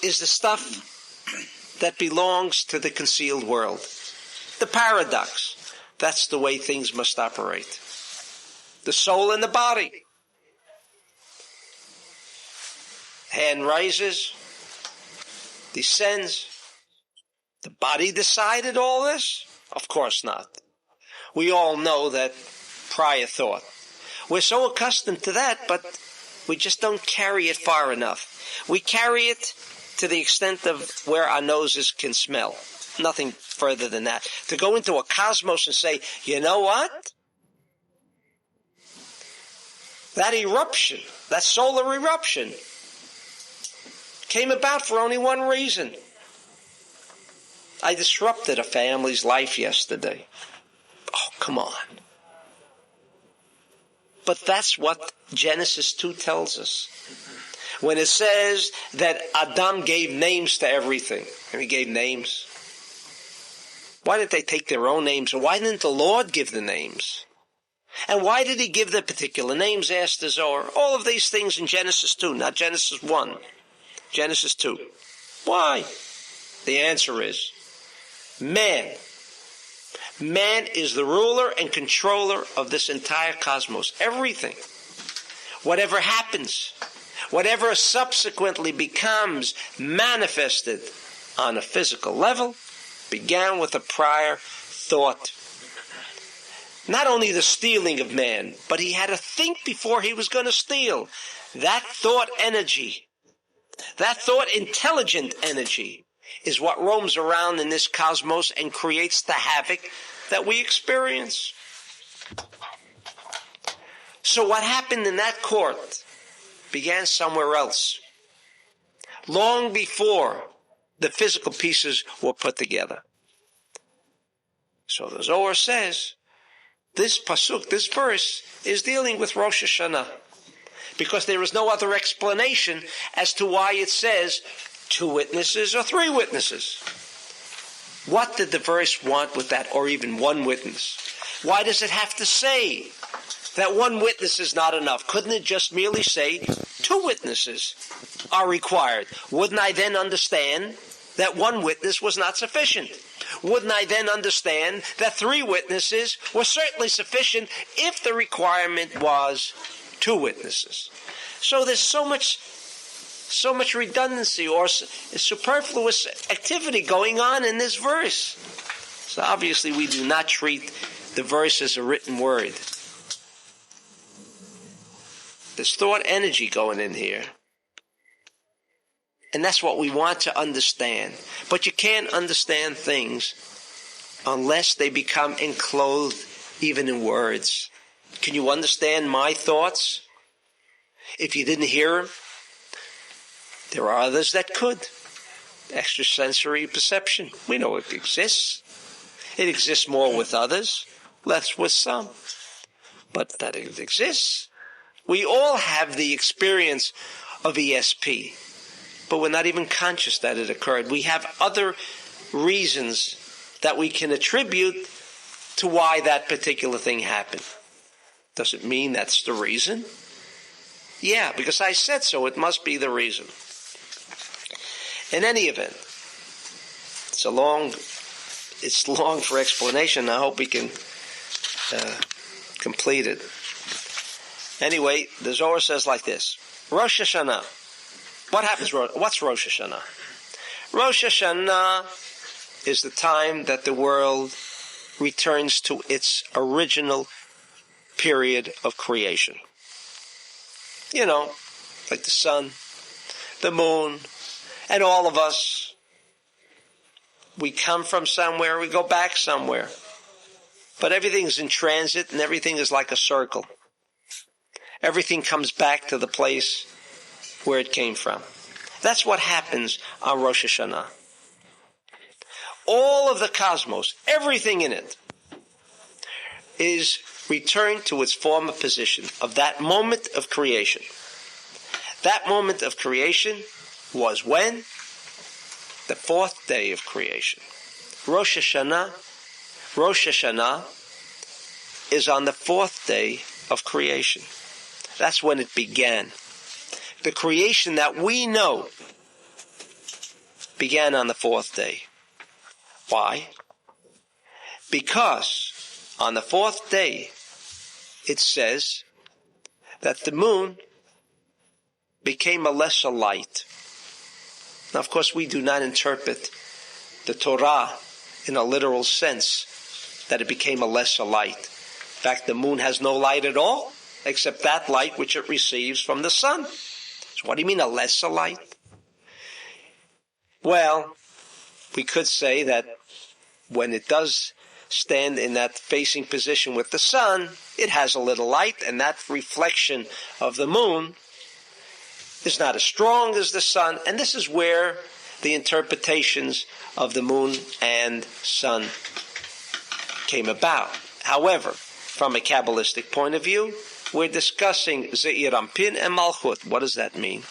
is the stuff that belongs to the concealed world. The paradox. That's the way things must operate. The soul and the body. Hand rises, descends. The body decided all this? Of course not. We all know that prior thought. We're so accustomed to that, but we just don't carry it far enough. We carry it to the extent of where our noses can smell. Nothing further than that. To go into a cosmos and say, you know what? That eruption, that solar eruption, came about for only one reason. I disrupted a family's life yesterday. Oh, come on. But that's what Genesis 2 tells us. When it says that Adam gave names to everything, and he gave names. Why didn't they take their own names? And why didn't the Lord give the names? And why did he give the particular names, asked the Zohar? All of these things in Genesis 2, not Genesis 1. Genesis 2. Why? The answer is, man. Man is the ruler and controller of this entire cosmos. Everything. Whatever happens, whatever subsequently becomes manifested on a physical level, began with a prior thought. Not only the stealing of man, but he had to think before he was going to steal. That thought energy, that thought intelligent energy, is what roams around in this cosmos and creates the havoc that we experience. So what happened in that court began somewhere else, long before the physical pieces were put together. So the Zohar says, this pasuk, this verse, is dealing with Rosh Hashanah, because there is no other explanation as to why it says 2 witnesses or 3 witnesses. What did the verse want with that, or even 1 witness? Why does it have to say that 1 witness is not enough? Couldn't it just merely say 2 witnesses are required? Wouldn't I then understand that 1 witness was not sufficient? Wouldn't I then understand that 3 witnesses were certainly sufficient if the requirement was 2 witnesses? So there's so much redundancy or superfluous activity going on in this verse. So obviously we do not treat the verse as a written word. There's thought energy going in here. And that's what we want to understand. But you can't understand things unless they become enclosed even in words. Can you understand my thoughts if you didn't hear them? There are others that could. Extrasensory perception. We know it exists. It exists more with others, less with some. But that it exists. We all have the experience of ESP, but we're not even conscious that it occurred. We have other reasons that we can attribute to why that particular thing happened. Does it mean that's the reason? Yeah, because I said so. It must be the reason. In any event, it's long for explanation. I hope we can complete it. Anyway, the Zohar says like this: Rosh Hashanah. What happens? What's Rosh Hashanah? Rosh Hashanah is the time that the world returns to its original period of creation. You know, like the sun, the moon, and all of us. We come from somewhere, we go back somewhere. But everything's in transit and everything is like a circle. Everything comes back to the place where it came from. That's what happens on Rosh Hashanah. all of the cosmos, everything in it, is returned to its former position of that moment of creation. That moment of creation was when? The fourth day of creation. Rosh Hashanah is on the fourth day of creation. That's when it began. The creation that we know began on the fourth day. Why? Because on the fourth day, it says that the moon became a lesser light. Now, of course, we do not interpret the Torah in a literal sense, that it became a lesser light. In fact, the moon has no light at all, except that light which it receives from the sun. So what do you mean a lesser light? Well, we could say that when it does stand in that facing position with the sun, it has a little light, and that reflection of the moon is not as strong as the sun, and this is where the interpretations of the moon and sun came about. However, from a Kabbalistic point of view, we're discussing Zeir Anpin and Malchut. What does that mean?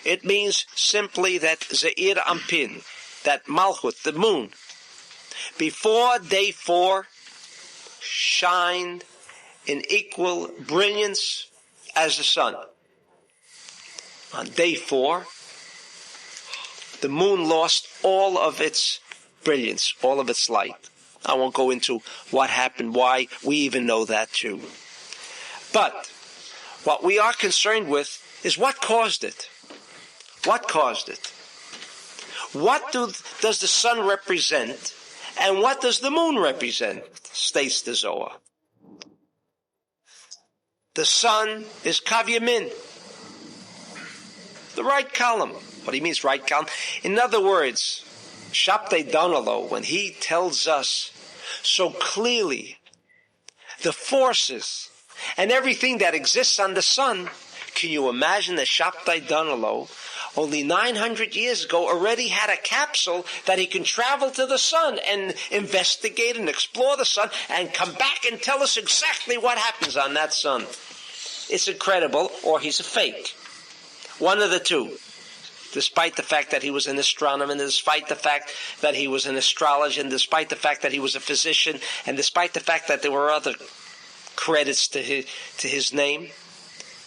It means simply that Zeir Anpin, that Malchut, the moon, before day 4, shined in equal brilliance as the sun. On day 4, the moon lost all of its brilliance, all of its light. I won't go into what happened, why, we even know that too. But what we are concerned with is what caused it. What caused it? What does the sun represent, and what does the moon represent, states the Zohar. The sun is Kav Yamin, the right column. What he means, right column? In other words, Shabtai Danalo, when he tells us so clearly the forces and everything that exists on the sun, can you imagine that Shabtai Danalo, only 900 years ago, already had a capsule that he can travel to the sun and investigate and explore the sun and come back and tell us exactly what happens on that sun? It's incredible, or he's a fake. One of the two. Despite the fact that he was an astronomer, and despite the fact that he was an astrologer, and despite the fact that he was a physician, and despite the fact that there were other credits to his name.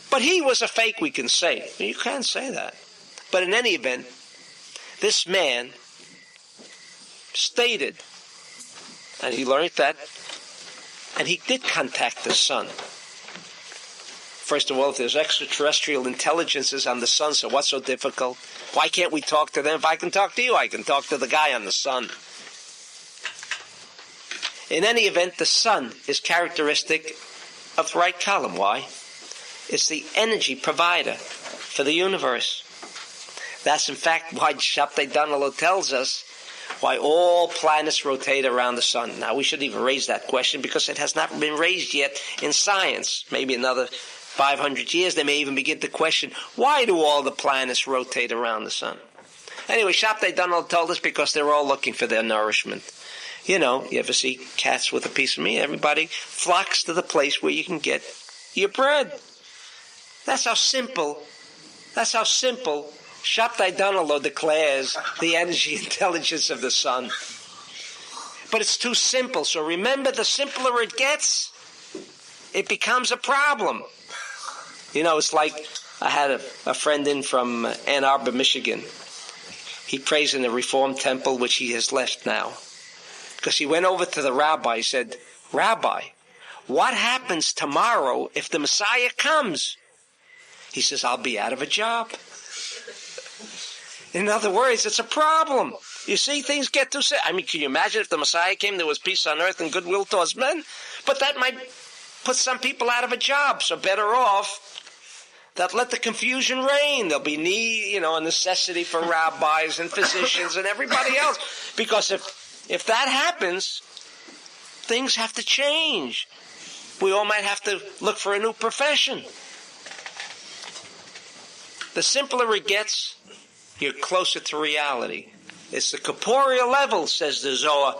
But he was a fake, we can say. You can't say that. But in any event, this man stated, and he learned that, and he did contact the sun. First of all, if there's extraterrestrial intelligences on the sun, so what's so difficult? Why can't we talk to them? If I can talk to you, I can talk to the guy on the sun. In any event, the sun is characteristic of the right column. Why? It's the energy provider for the universe. That's in fact why Shabtai Danalo tells us why all planets rotate around the sun. Now we should even raise that question because it has not been raised yet in science. Maybe another 500 years they may even begin to question, why do all the planets rotate around the sun? Anyway, Shabtai Danalo told us because they're all looking for their nourishment. You know, you ever see cats with a piece of meat? Everybody flocks to the place where you can get your bread. That's how simple Shabtai Danalo declares the energy intelligence of the sun. But it's too simple. So remember, the simpler it gets, it becomes a problem. You know, it's like I had a friend in from Ann Arbor, Michigan. He prays in the Reformed temple, which he has left now. Because he went over to the rabbi, he said, Rabbi, what happens tomorrow if the Messiah comes? He says, I'll be out of a job. In other words, it's a problem. You see, things get too sad. I mean, can you imagine if the Messiah came, there was peace on earth and goodwill towards men? But that might put some people out of a job. So better off that let the confusion reign. There'll be a necessity for rabbis and physicians and everybody else. Because if that happens, things have to change. We all might have to look for a new profession. The simpler it gets, you're closer to reality. It's the corporeal level, says the Zohar,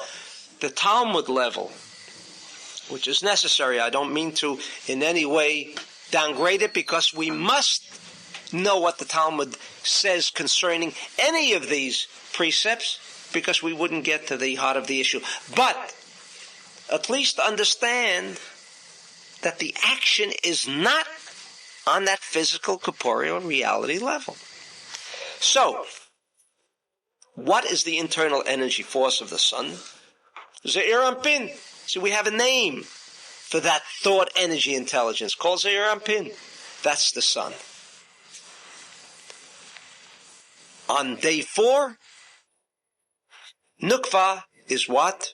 the Talmud level, which is necessary. I don't mean to in any way downgrade it, because we must know what the Talmud says concerning any of these precepts, because we wouldn't get to the heart of the issue. But at least understand that the action is not on that physical, corporeal reality level. So, what is the internal energy force of the sun? Zeir Anpin. See, we have a name for that thought energy intelligence called Zeir Anpin. That's the sun. On day 4, Nukva is what?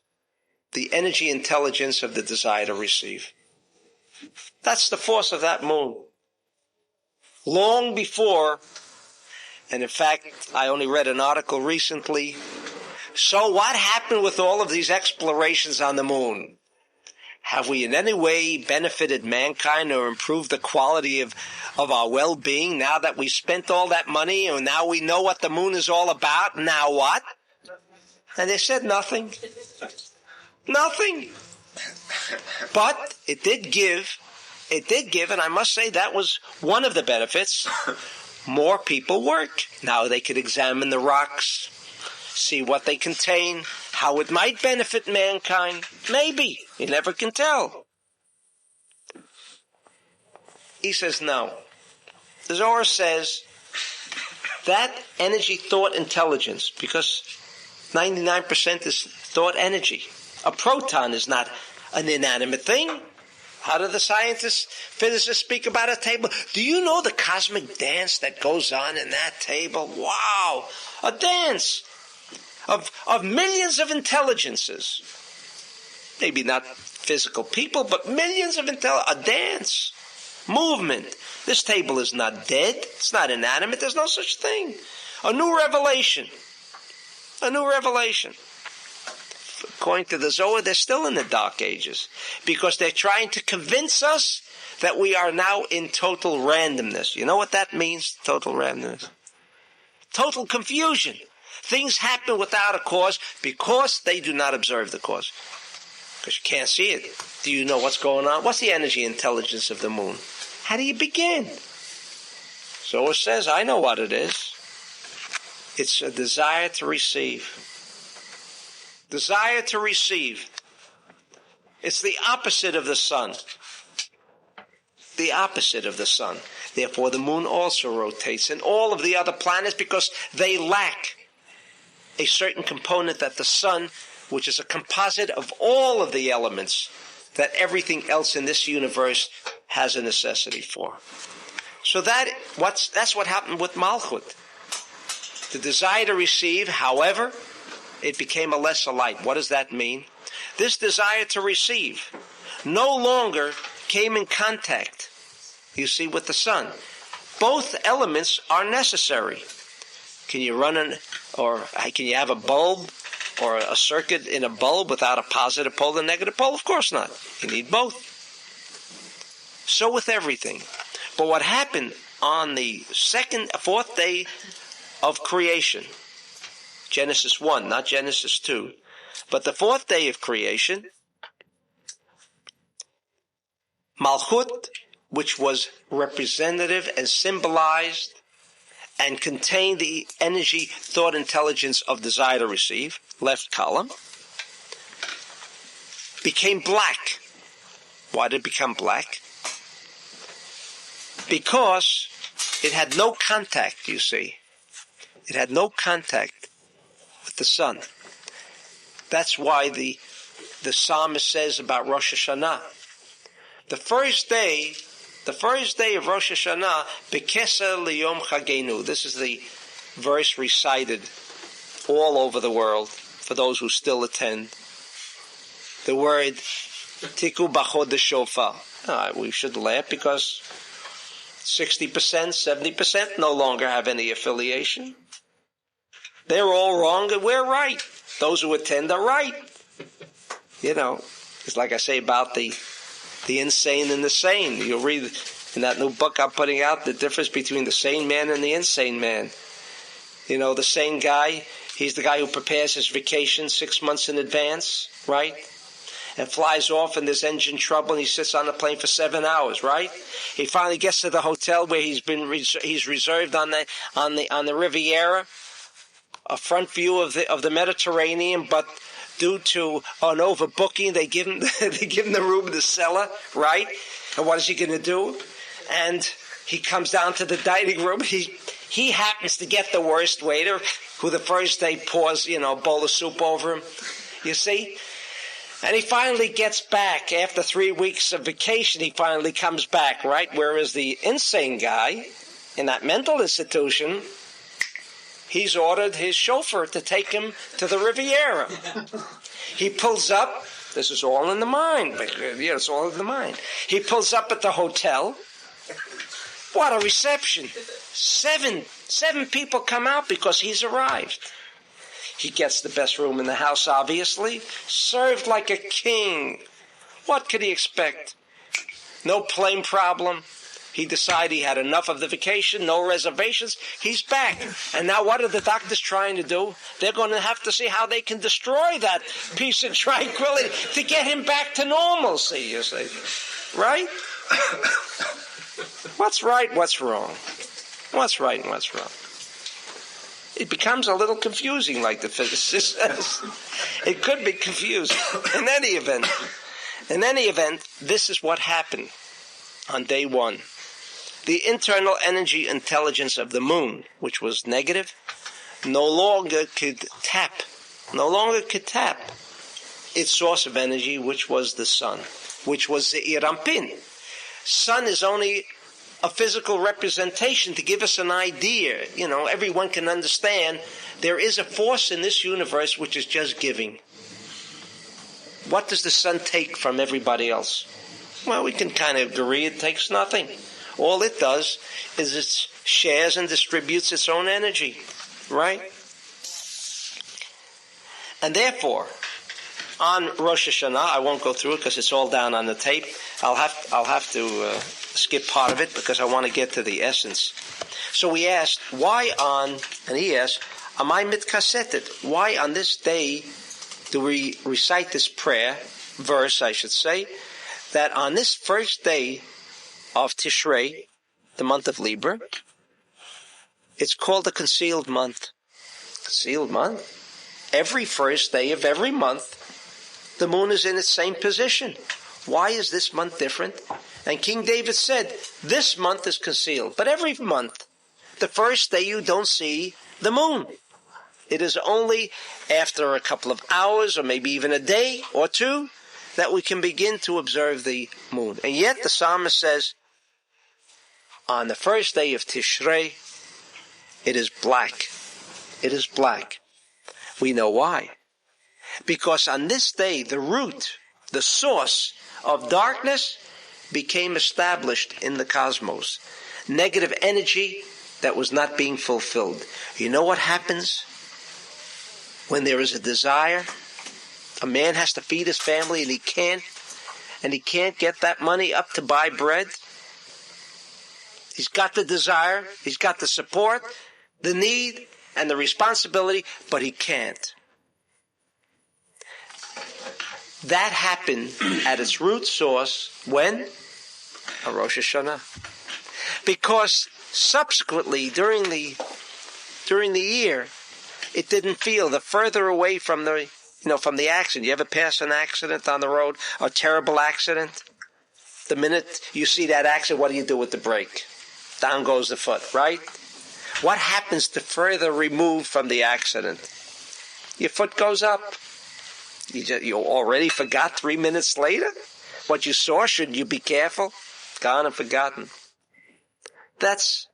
The energy intelligence of the desire to receive. That's the force of that moon. Long before, and in fact, I only read an article recently. So what happened with all of these explorations on the moon? Have we in any way benefited mankind or improved the quality of our well-being now that we spent all that money and now we know what the moon is all about? Now what? And they said nothing. Nothing. But it did give, and I must say that was one of the benefits. More people worked. Now they could examine the rocks, see what they contain, how it might benefit mankind. Maybe. You never can tell. He says no. The Zohar says that energy, thought, intelligence, because 99% is thought energy. A proton is not an inanimate thing. How do the scientists, physicists speak about a table? Do you know the cosmic dance that goes on in that table? Wow! A dance of millions of intelligences. Maybe not physical people, but millions of a dance. Movement. This table is not dead. It's not inanimate. There's no such thing. A new revelation. A new revelation. According to the Zohar, they're still in the dark ages, because they're trying to convince us that we are now in total randomness. You know what that means, total randomness? Total confusion. Things happen without a cause because they do not observe the cause. Because you can't see it. Do you know what's going on? What's the energy intelligence of the moon? How do you begin? Zohar says, I know what it is. It's a desire to receive. Desire to receive. It's the opposite of the sun. The opposite of the sun. Therefore, the moon also rotates, and all of the other planets, because they lack a certain component that the sun, which is a composite of all of the elements that everything else in this universe has a necessity for. So that's what happened with Malchut. The desire to receive, however, it became a lesser light. What does that mean? This desire to receive no longer came in contact, you see, with the sun. Both elements are necessary. Can you can you have a bulb or a circuit in a bulb without a positive pole and negative pole? Of course not. You need both. So with everything. But what happened on the fourth day of creation, Genesis 1, not Genesis 2, but the fourth day of creation, Malchut, which was representative and symbolized and contained the energy, thought, intelligence of desire to receive, left column, became black. Why did it become black? Because it had no contact, you see. It had no contact with the sun. That's why the psalmist says about Rosh Hashanah, the first day of Rosh Hashanah, Bekesa liyom chagenu. This is the verse recited all over the world for those who still attend. The word Tiku b'chod shofar. We should laugh because 60%, 70% no longer have any affiliation. They're all wrong and we're right. Those who attend are right. You know, it's like I say about the insane and the sane. You'll read in that new book I'm putting out the difference between the sane man and the insane man. You know, the sane guy, He's the guy who prepares his vacation 6 months in advance, right? And flies off and there's engine trouble and he sits on the plane for 7 hours, right? He finally gets to the hotel where he's reserved on the Riviera, a front view of the Mediterranean, but due to an overbooking, they give him the room in the cellar, right? And what is he going to do? And he comes down to the dining room. He happens to get the worst waiter, who the first day pours, a bowl of soup over him. You see? And he finally gets back. After 3 weeks of vacation, he finally comes back, right? Whereas the insane guy in that mental institution, he's ordered his chauffeur to take him to the Riviera. He pulls up. This is all in the mind. It's all in the mind. He pulls up at the hotel. What a reception. Seven people come out because he's arrived. He gets the best room in the house, obviously. Served like a king. What could he expect? No plane problem. He decided he had enough of the vacation, no reservations. He's back. And now what are the doctors trying to do? They're going to have to see how they can destroy that piece of tranquility to get him back to normalcy, you see. Right? What's right, what's wrong? What's right and what's wrong? It becomes a little confusing, like the physicist says. It could be confusing. In any event, this is what happened on day one. The internal energy intelligence of the moon, which was negative, no longer could tap its source of energy, which was the sun, which was the Irampin. Sun is only a physical representation to give us an idea. Everyone can understand there is a force in this universe which is just giving. What does the sun take from everybody else? Well, we can kind of agree it takes nothing. All it does is it shares and distributes its own energy, right? And therefore, on Rosh Hashanah, I won't go through it because it's all down on the tape. I'll have to skip part of it because I want to get to the essence. So we asked, and he asked, am I mitkasetet? Why on this day do we recite this verse, I should say, that on this first day of Tishrei, the month of Libra, it's called the concealed month. Concealed month? Every first day of every month, the moon is in its same position. Why is this month different? And King David said, this month is concealed. But every month, the first day you don't see the moon. It is only after a couple of hours or maybe even a day or two that we can begin to observe the moon. And yet the psalmist says, on the first day of Tishrei, it is black. It is black. We know why. Because on this day, the root, the source of darkness became established in the cosmos. Negative energy that was not being fulfilled. You know what happens when there is a desire? A man has to feed his family and he can't get that money up to buy bread. He's got the desire, he's got the support, the need, and the responsibility, but he can't. That happened at its root source when? On Rosh Hashanah. Because subsequently, during the year, it didn't feel. The further away from the accident. You ever pass an accident on the road? A terrible accident? The minute you see that accident, what do you do with the brake? Down goes the foot, right? What happens to further remove from the accident? Your foot goes up. You already forgot 3 minutes later? What you saw, shouldn't you be careful? Gone and forgotten. That's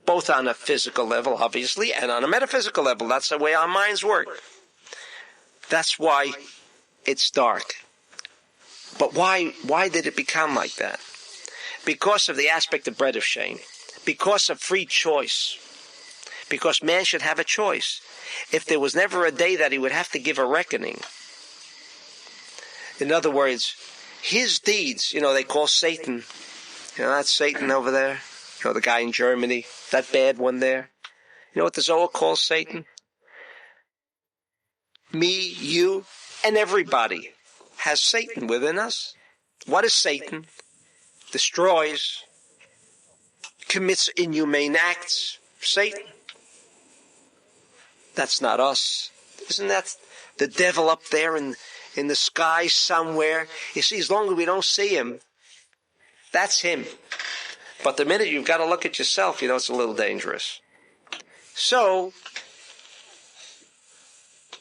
both on a physical level, obviously, and on a metaphysical level. That's the way our minds work. That's why it's dark. But why did it become like that? Because of the aspect of bread of shame. Because of free choice. Because man should have a choice. If there was never a day that he would have to give a reckoning. In other words, his deeds, they call Satan. That's Satan over there. The guy in Germany, that bad one there. You know what the Zohar calls Satan? me, you, and everybody has Satan within us. What is Satan? Destroys, commits inhumane acts. Satan. That's not us. Isn't that the devil up there in the sky somewhere? You see, as long as we don't see him, that's him. But the minute you've got to look at yourself, it's a little dangerous. So,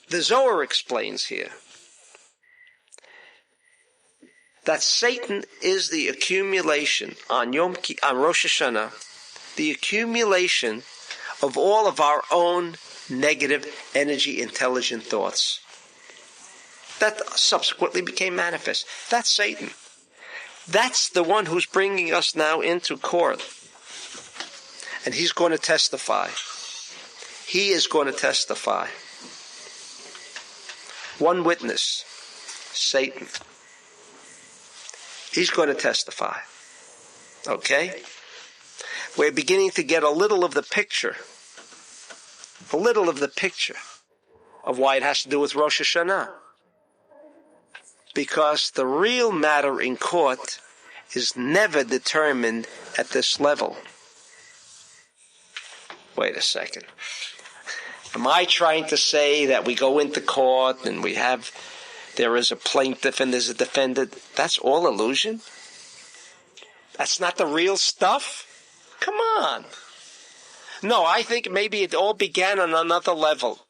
the Zohar explains here that Satan is the accumulation on Rosh Hashanah, the accumulation of all of our own negative energy intelligent thoughts that subsequently became manifest. That's Satan. That's the one who's bringing us now into court. And he's going to testify. He is going to testify. One witness, Satan. He's going to testify. Okay? We're beginning to get a little of the picture. A little of the picture of why it has to do with Rosh Hashanah. Because the real matter in court is never determined at this level. Wait a second. Am I trying to say that we go into court and there is a plaintiff and there's a defendant? That's all illusion? That's not the real stuff? Come on. No, I think maybe it all began on another level.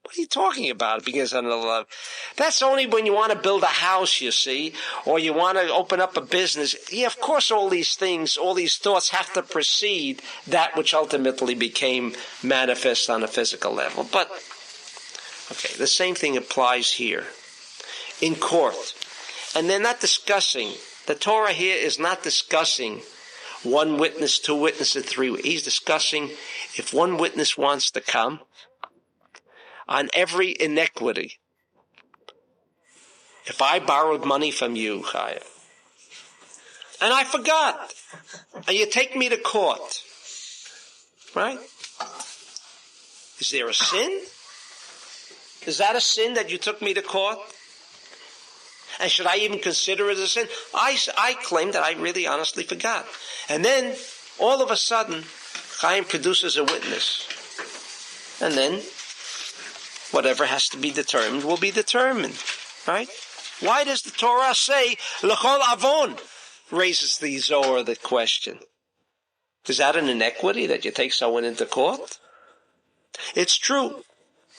What are you talking about? It begins on another level. That's only when you want to build a house, you see, or you want to open up a business. Yeah, of course all these things, all these thoughts have to precede that which ultimately became manifest on a physical level. But, okay, the same thing applies here. In court. And they're not discussing, the Torah here is not discussing one witness, two witnesses, three. He's discussing if one witness wants to come on every inequity. If I borrowed money from you, Chaya, and I forgot, and you take me to court, right? Is there a sin? Is that a sin that you took me to court? And should I even consider it a sin? I claim that I really honestly forgot. And then, all of a sudden, Chaim produces a witness. And then, whatever has to be determined will be determined. Right? Why does the Torah say, L'chol avon? Raises the Zohar the question. Is that an inequity that you take someone into court? It's true.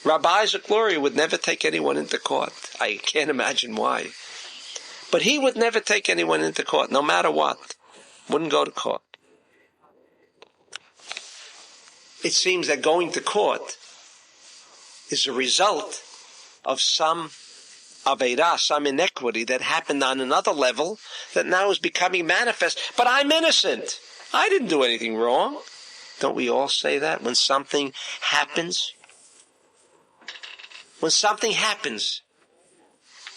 Rabbi Isaac Luria would never take anyone into court. I can't imagine why. But he would never take anyone into court, no matter what. Wouldn't go to court. It seems that going to court is a result of some aveirah, some inequity that happened on another level that now is becoming manifest. But I'm innocent. I didn't do anything wrong. Don't we all say that when something happens? When something happens,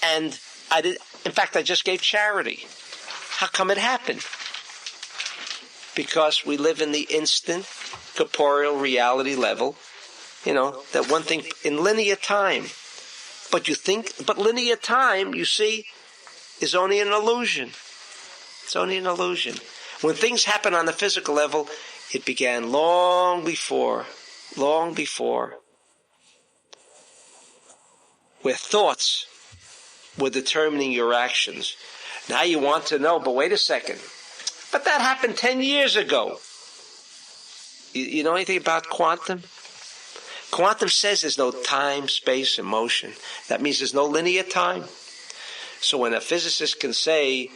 and in fact, I just gave charity. How come it happened? Because we live in the instant, corporeal reality level, that one thing in linear time. But linear time, you see, is only an illusion. It's only an illusion. When things happen on the physical level, it began long before, where thoughts were determining your actions. Now you want to know, but wait a second. But that happened 10 years ago. You know anything about quantum? Quantum says there's no time, space, and motion. That means there's no linear time. So when a physicist can say,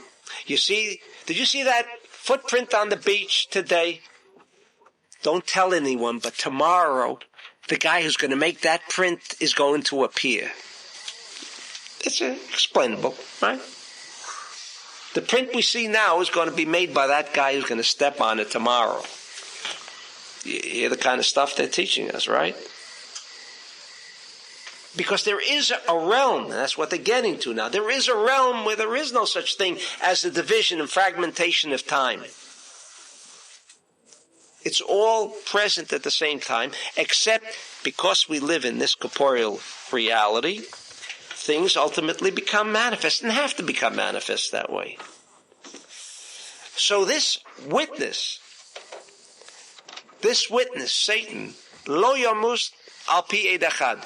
did you see that footprint on the beach today? Don't tell anyone, but tomorrow, the guy who's going to make that print is going to appear. It's explainable, right? The print we see now is going to be made by that guy who's going to step on it tomorrow. You hear the kind of stuff they're teaching us, right? Because there is a realm, and that's what they're getting to now. There is a realm where there is no such thing as the division and fragmentation of time. It's all present at the same time, except because we live in this corporeal reality, things ultimately become manifest and have to become manifest that way. So this witness, Satan, lo yamus al pi ed echad.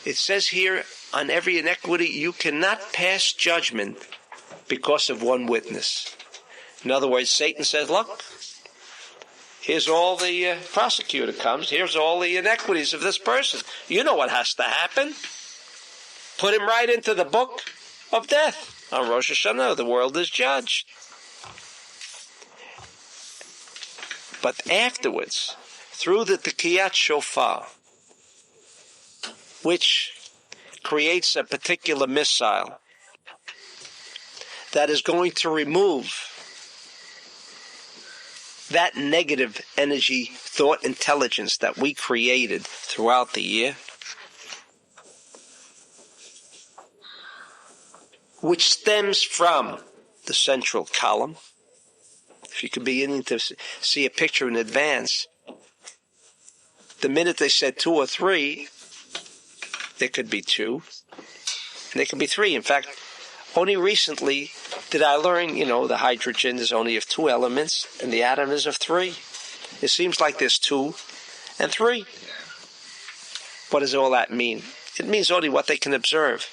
It says here, on every iniquity, you cannot pass judgment because of one witness. In other words, Satan says, look, here's all the prosecutor comes, here's all the inequities of this person. You know what has to happen. Put him right into the book of death. On Rosh Hashanah, the world is judged. But afterwards, through the Tekiyat Shofar, which creates a particular missile that is going to remove that negative energy, thought, intelligence that we created throughout the year, which stems from the central column. If you could begin to see a picture in advance, the minute they said 2 or 3, there could be 2, and there could be 3. In fact, only recently did I learn, the hydrogen is only of 2 elements, and the atom is of 3. It seems like there's 2 and 3. What does all that mean? It means only what they can observe.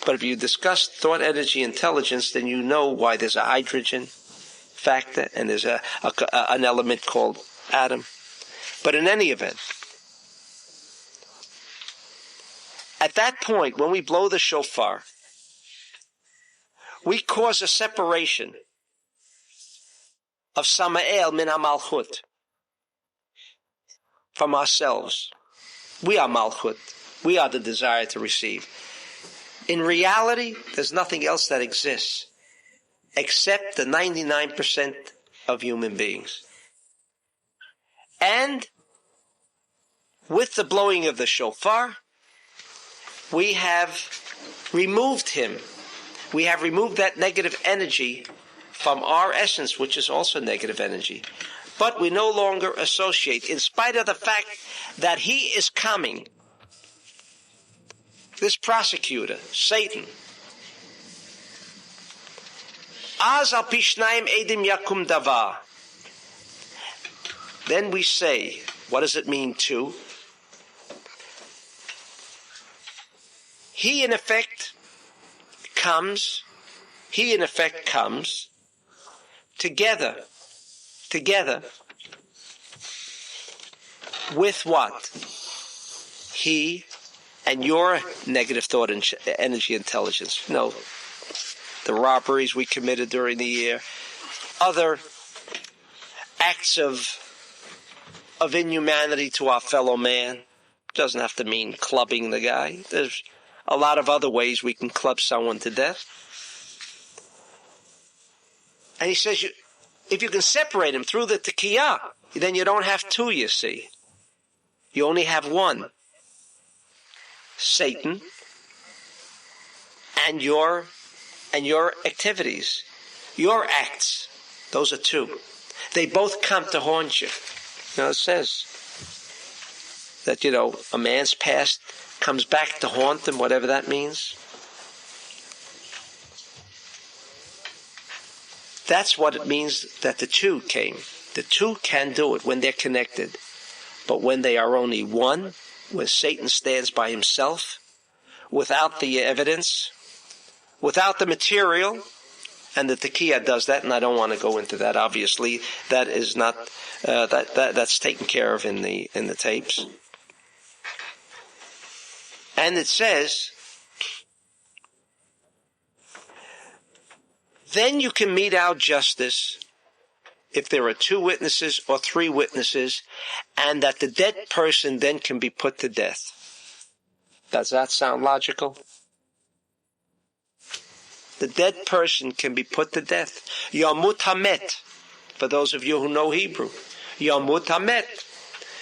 But if you discuss thought, energy, intelligence, then you know why there's a hydrogen factor and there's an element called atom. But in any event, at that point, when we blow the shofar, we cause a separation of Samael min HaMalchut from ourselves. We are Malchut. We are the desire to receive. In reality, there's nothing else that exists except the 99% of human beings. And with the blowing of the shofar, we have removed him. We have removed that negative energy from our essence, which is also negative energy. But we no longer associate, in spite of the fact that he is coming, this prosecutor, Satan. Az al pishnaim edim yakum davar. Then we say, what does it mean to? He in effect comes together with what? He and your negative thought and energy intelligence. The robberies we committed during the year, other acts of inhumanity to our fellow man. Doesn't have to mean clubbing the guy. There's a lot of other ways we can club someone to death. And he says, if you can separate him through the tekiyah, then you don't have 2, you see. You only have 1. Satan and your activities, your acts. Those are 2. They both come to haunt you. It says that, a man's past comes back to haunt him, whatever that means. That's what it means that the 2 came. The 2 can do it when they're connected. But when they are only 1, when Satan stands by himself, without the evidence, without the material, and the Tekiyah does that, and I don't want to go into that, obviously. That is not, that's taken care of in the tapes. And it says, then you can mete out justice if there are 2 witnesses or 3 witnesses, and that the dead person then can be put to death. Does that sound logical? The dead person can be put to death. Yamut hamet, for those of you who know Hebrew. Yamut hamet.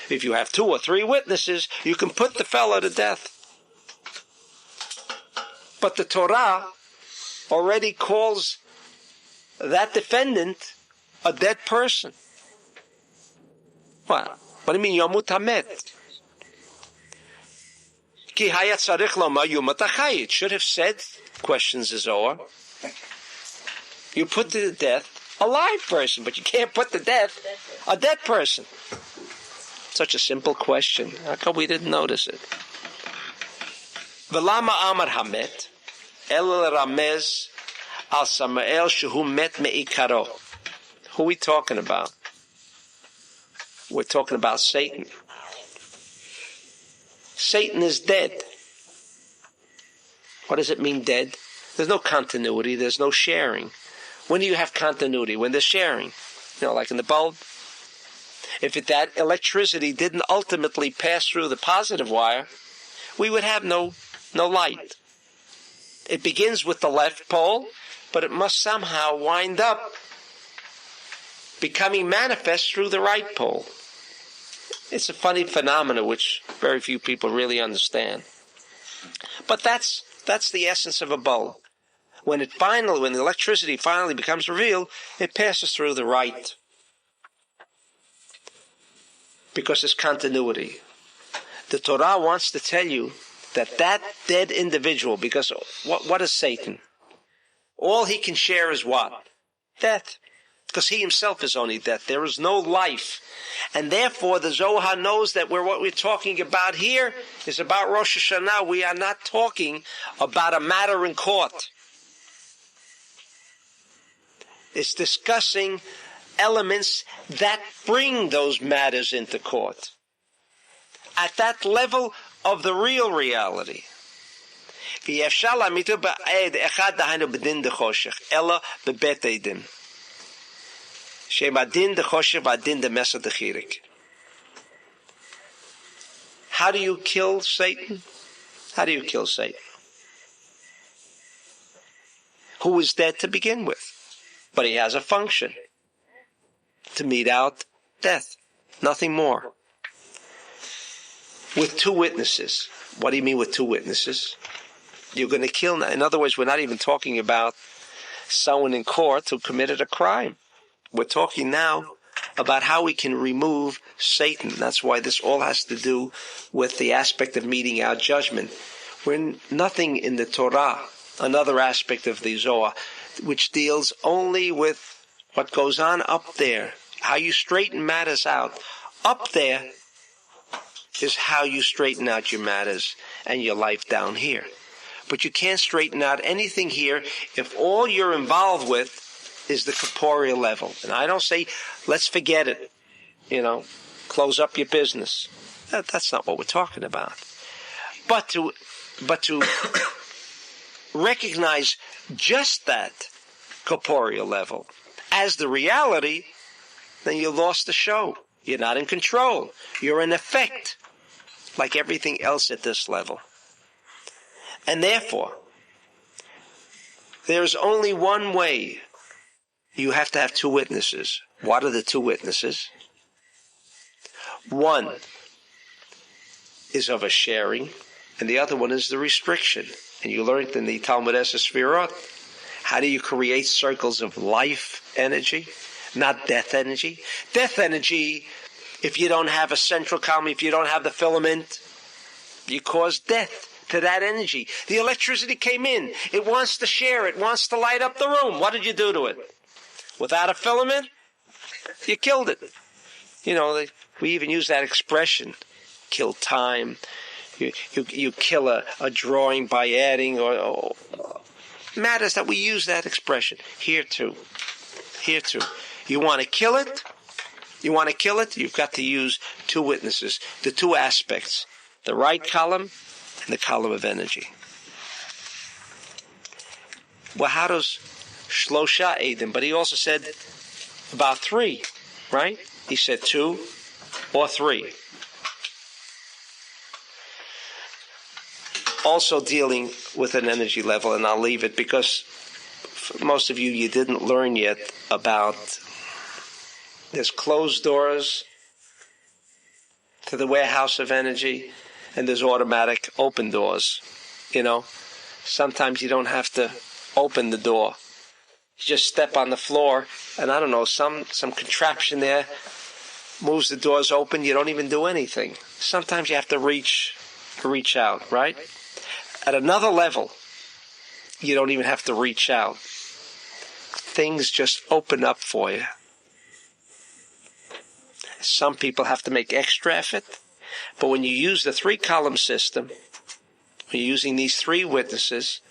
If you have 2 or 3 witnesses, you can put the fellow to death. But the Torah already calls that defendant a dead person. What? What do you mean Yomut Hamet? Ki hayat tzarich lomar Yomut HaChayit. Should have said, questions the Zohar, you put to death a live person, but you can't put to death a dead person. Such a simple question. How come we didn't notice it? V'lama amar hamet el ramez al Samael shehu met me'ikaro. Who are we talking about? We're talking about Satan. Satan is dead. What does it mean, dead? There's no continuity. There's no sharing. When do you have continuity? When there's sharing. Like in the bulb. If that electricity didn't ultimately pass through the positive wire, we would have no light. It begins with the left pole, but it must somehow wind up becoming manifest through the right pole. It's a funny phenomenon which very few people really understand. But that's the essence of a bulb. When the electricity finally becomes revealed, it passes through the right. Because it's continuity. The Torah wants to tell you that dead individual, because what is Satan? All he can share is what? Death. Because he himself is only death. There is no life. And therefore the Zohar knows that what we're talking about here is about Rosh Hashanah. We are not talking about a matter in court. It's discussing elements that bring those matters into court. At that level of the real reality. How do you kill Satan? How do you kill Satan? Who is dead to begin with? But he has a function. To mete out death. Nothing more. With two witnesses. What do you mean with two witnesses? You're going to kill. In other words, we're not even talking about someone in court who committed a crime. We're talking now about how we can remove Satan. That's why this all has to do with the aspect of meting out judgment. We're nothing in the Torah, another aspect of the Zohar, which deals only with what goes on up there. How you straighten matters out. Up there is how you straighten out your matters and your life down here. But you can't straighten out anything here if all you're involved with is the corporeal level. And I don't say, let's forget it. Close up your business. That's not what we're talking about. But to recognize just that corporeal level as the reality, then you lost the show. You're not in control. You're in effect, like everything else at this level. And therefore, there's only one way. You have to have two witnesses. What are the two witnesses? One is of a sharing, and the other one is the restriction. And you learned in the Talmud Sefirot, how do you create circles of life energy, not death energy? Death energy, if you don't have a central column, if you don't have the filament, you cause death to that energy. The electricity came in. It wants to share. It wants to light up the room. What did you do to it? Without a filament, you killed it. We even use that expression, kill time. You kill a drawing by adding or matters that we use that expression. Here too. You want to kill it? You've got to use two witnesses, the two aspects, the right column and the column of energy. Well, how does Shlosha Eidim? But he also said about three, right? He said two or three. Also dealing with an energy level, and I'll leave it because for most of you didn't learn yet about there's closed doors to the warehouse of energy, and there's automatic open doors. Sometimes you don't have to open the door. You just step on the floor, and I don't know, some contraption there moves the doors open, you don't even do anything. Sometimes you have to reach out, right? At another level, you don't even have to reach out. Things just open up for you. Some people have to make extra effort, but when you use the 3-column system, when you're using these 3 witnesses,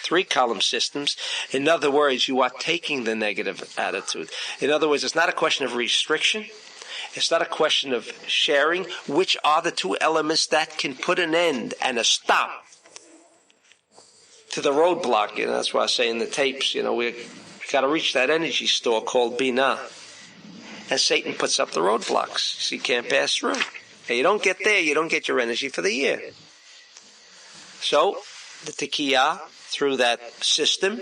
3-column systems, in other words, you are taking the negative attitude. In other words, it's not a question of restriction. It's not a question of sharing, which are the 2 elements that can put an end and a stop to the roadblock. That's why I say in the tapes, we got to reach that energy store called Binah. And Satan puts up the roadblocks, so you can't pass through. And you don't get there, you don't get your energy for the year. So, the Tekiyah, through that system,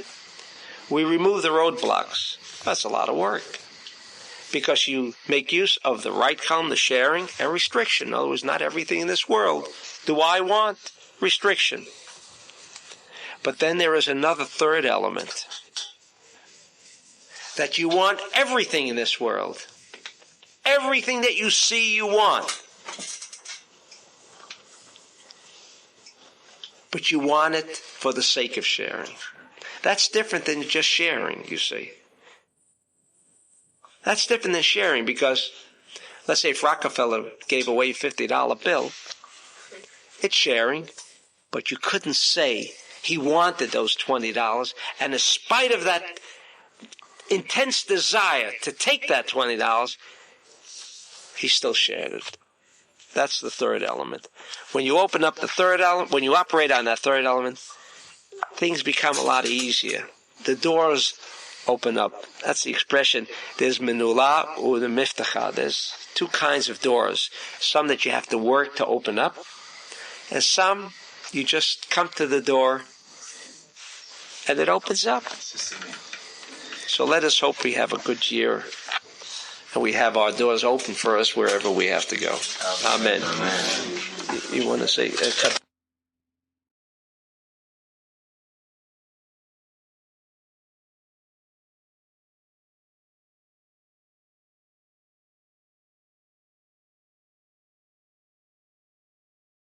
we remove the roadblocks. That's a lot of work. Because you make use of the right column, the sharing, and restriction. In other words, not everything in this world do I want. Restriction. But then there is another 3rd element. That you want everything in this world. Everything that you see you want. But you want it for the sake of sharing. That's different than just sharing, you see. That's different than sharing because, let's say if Rockefeller gave away a $50 bill, it's sharing, but you couldn't say he wanted those $20, and in spite of that intense desire to take that $20, he still shared it. That's the 3rd element. When you open up the 3rd element, when you operate on that 3rd element, things become a lot easier. The doors open up. That's the expression. There's menulah or the miftacha. There's 2 kinds of doors. Some that you have to work to open up, and some you just come to the door and it opens up. So let us hope we have a good year and we have our doors open for us wherever we have to go. Amen. You want to say?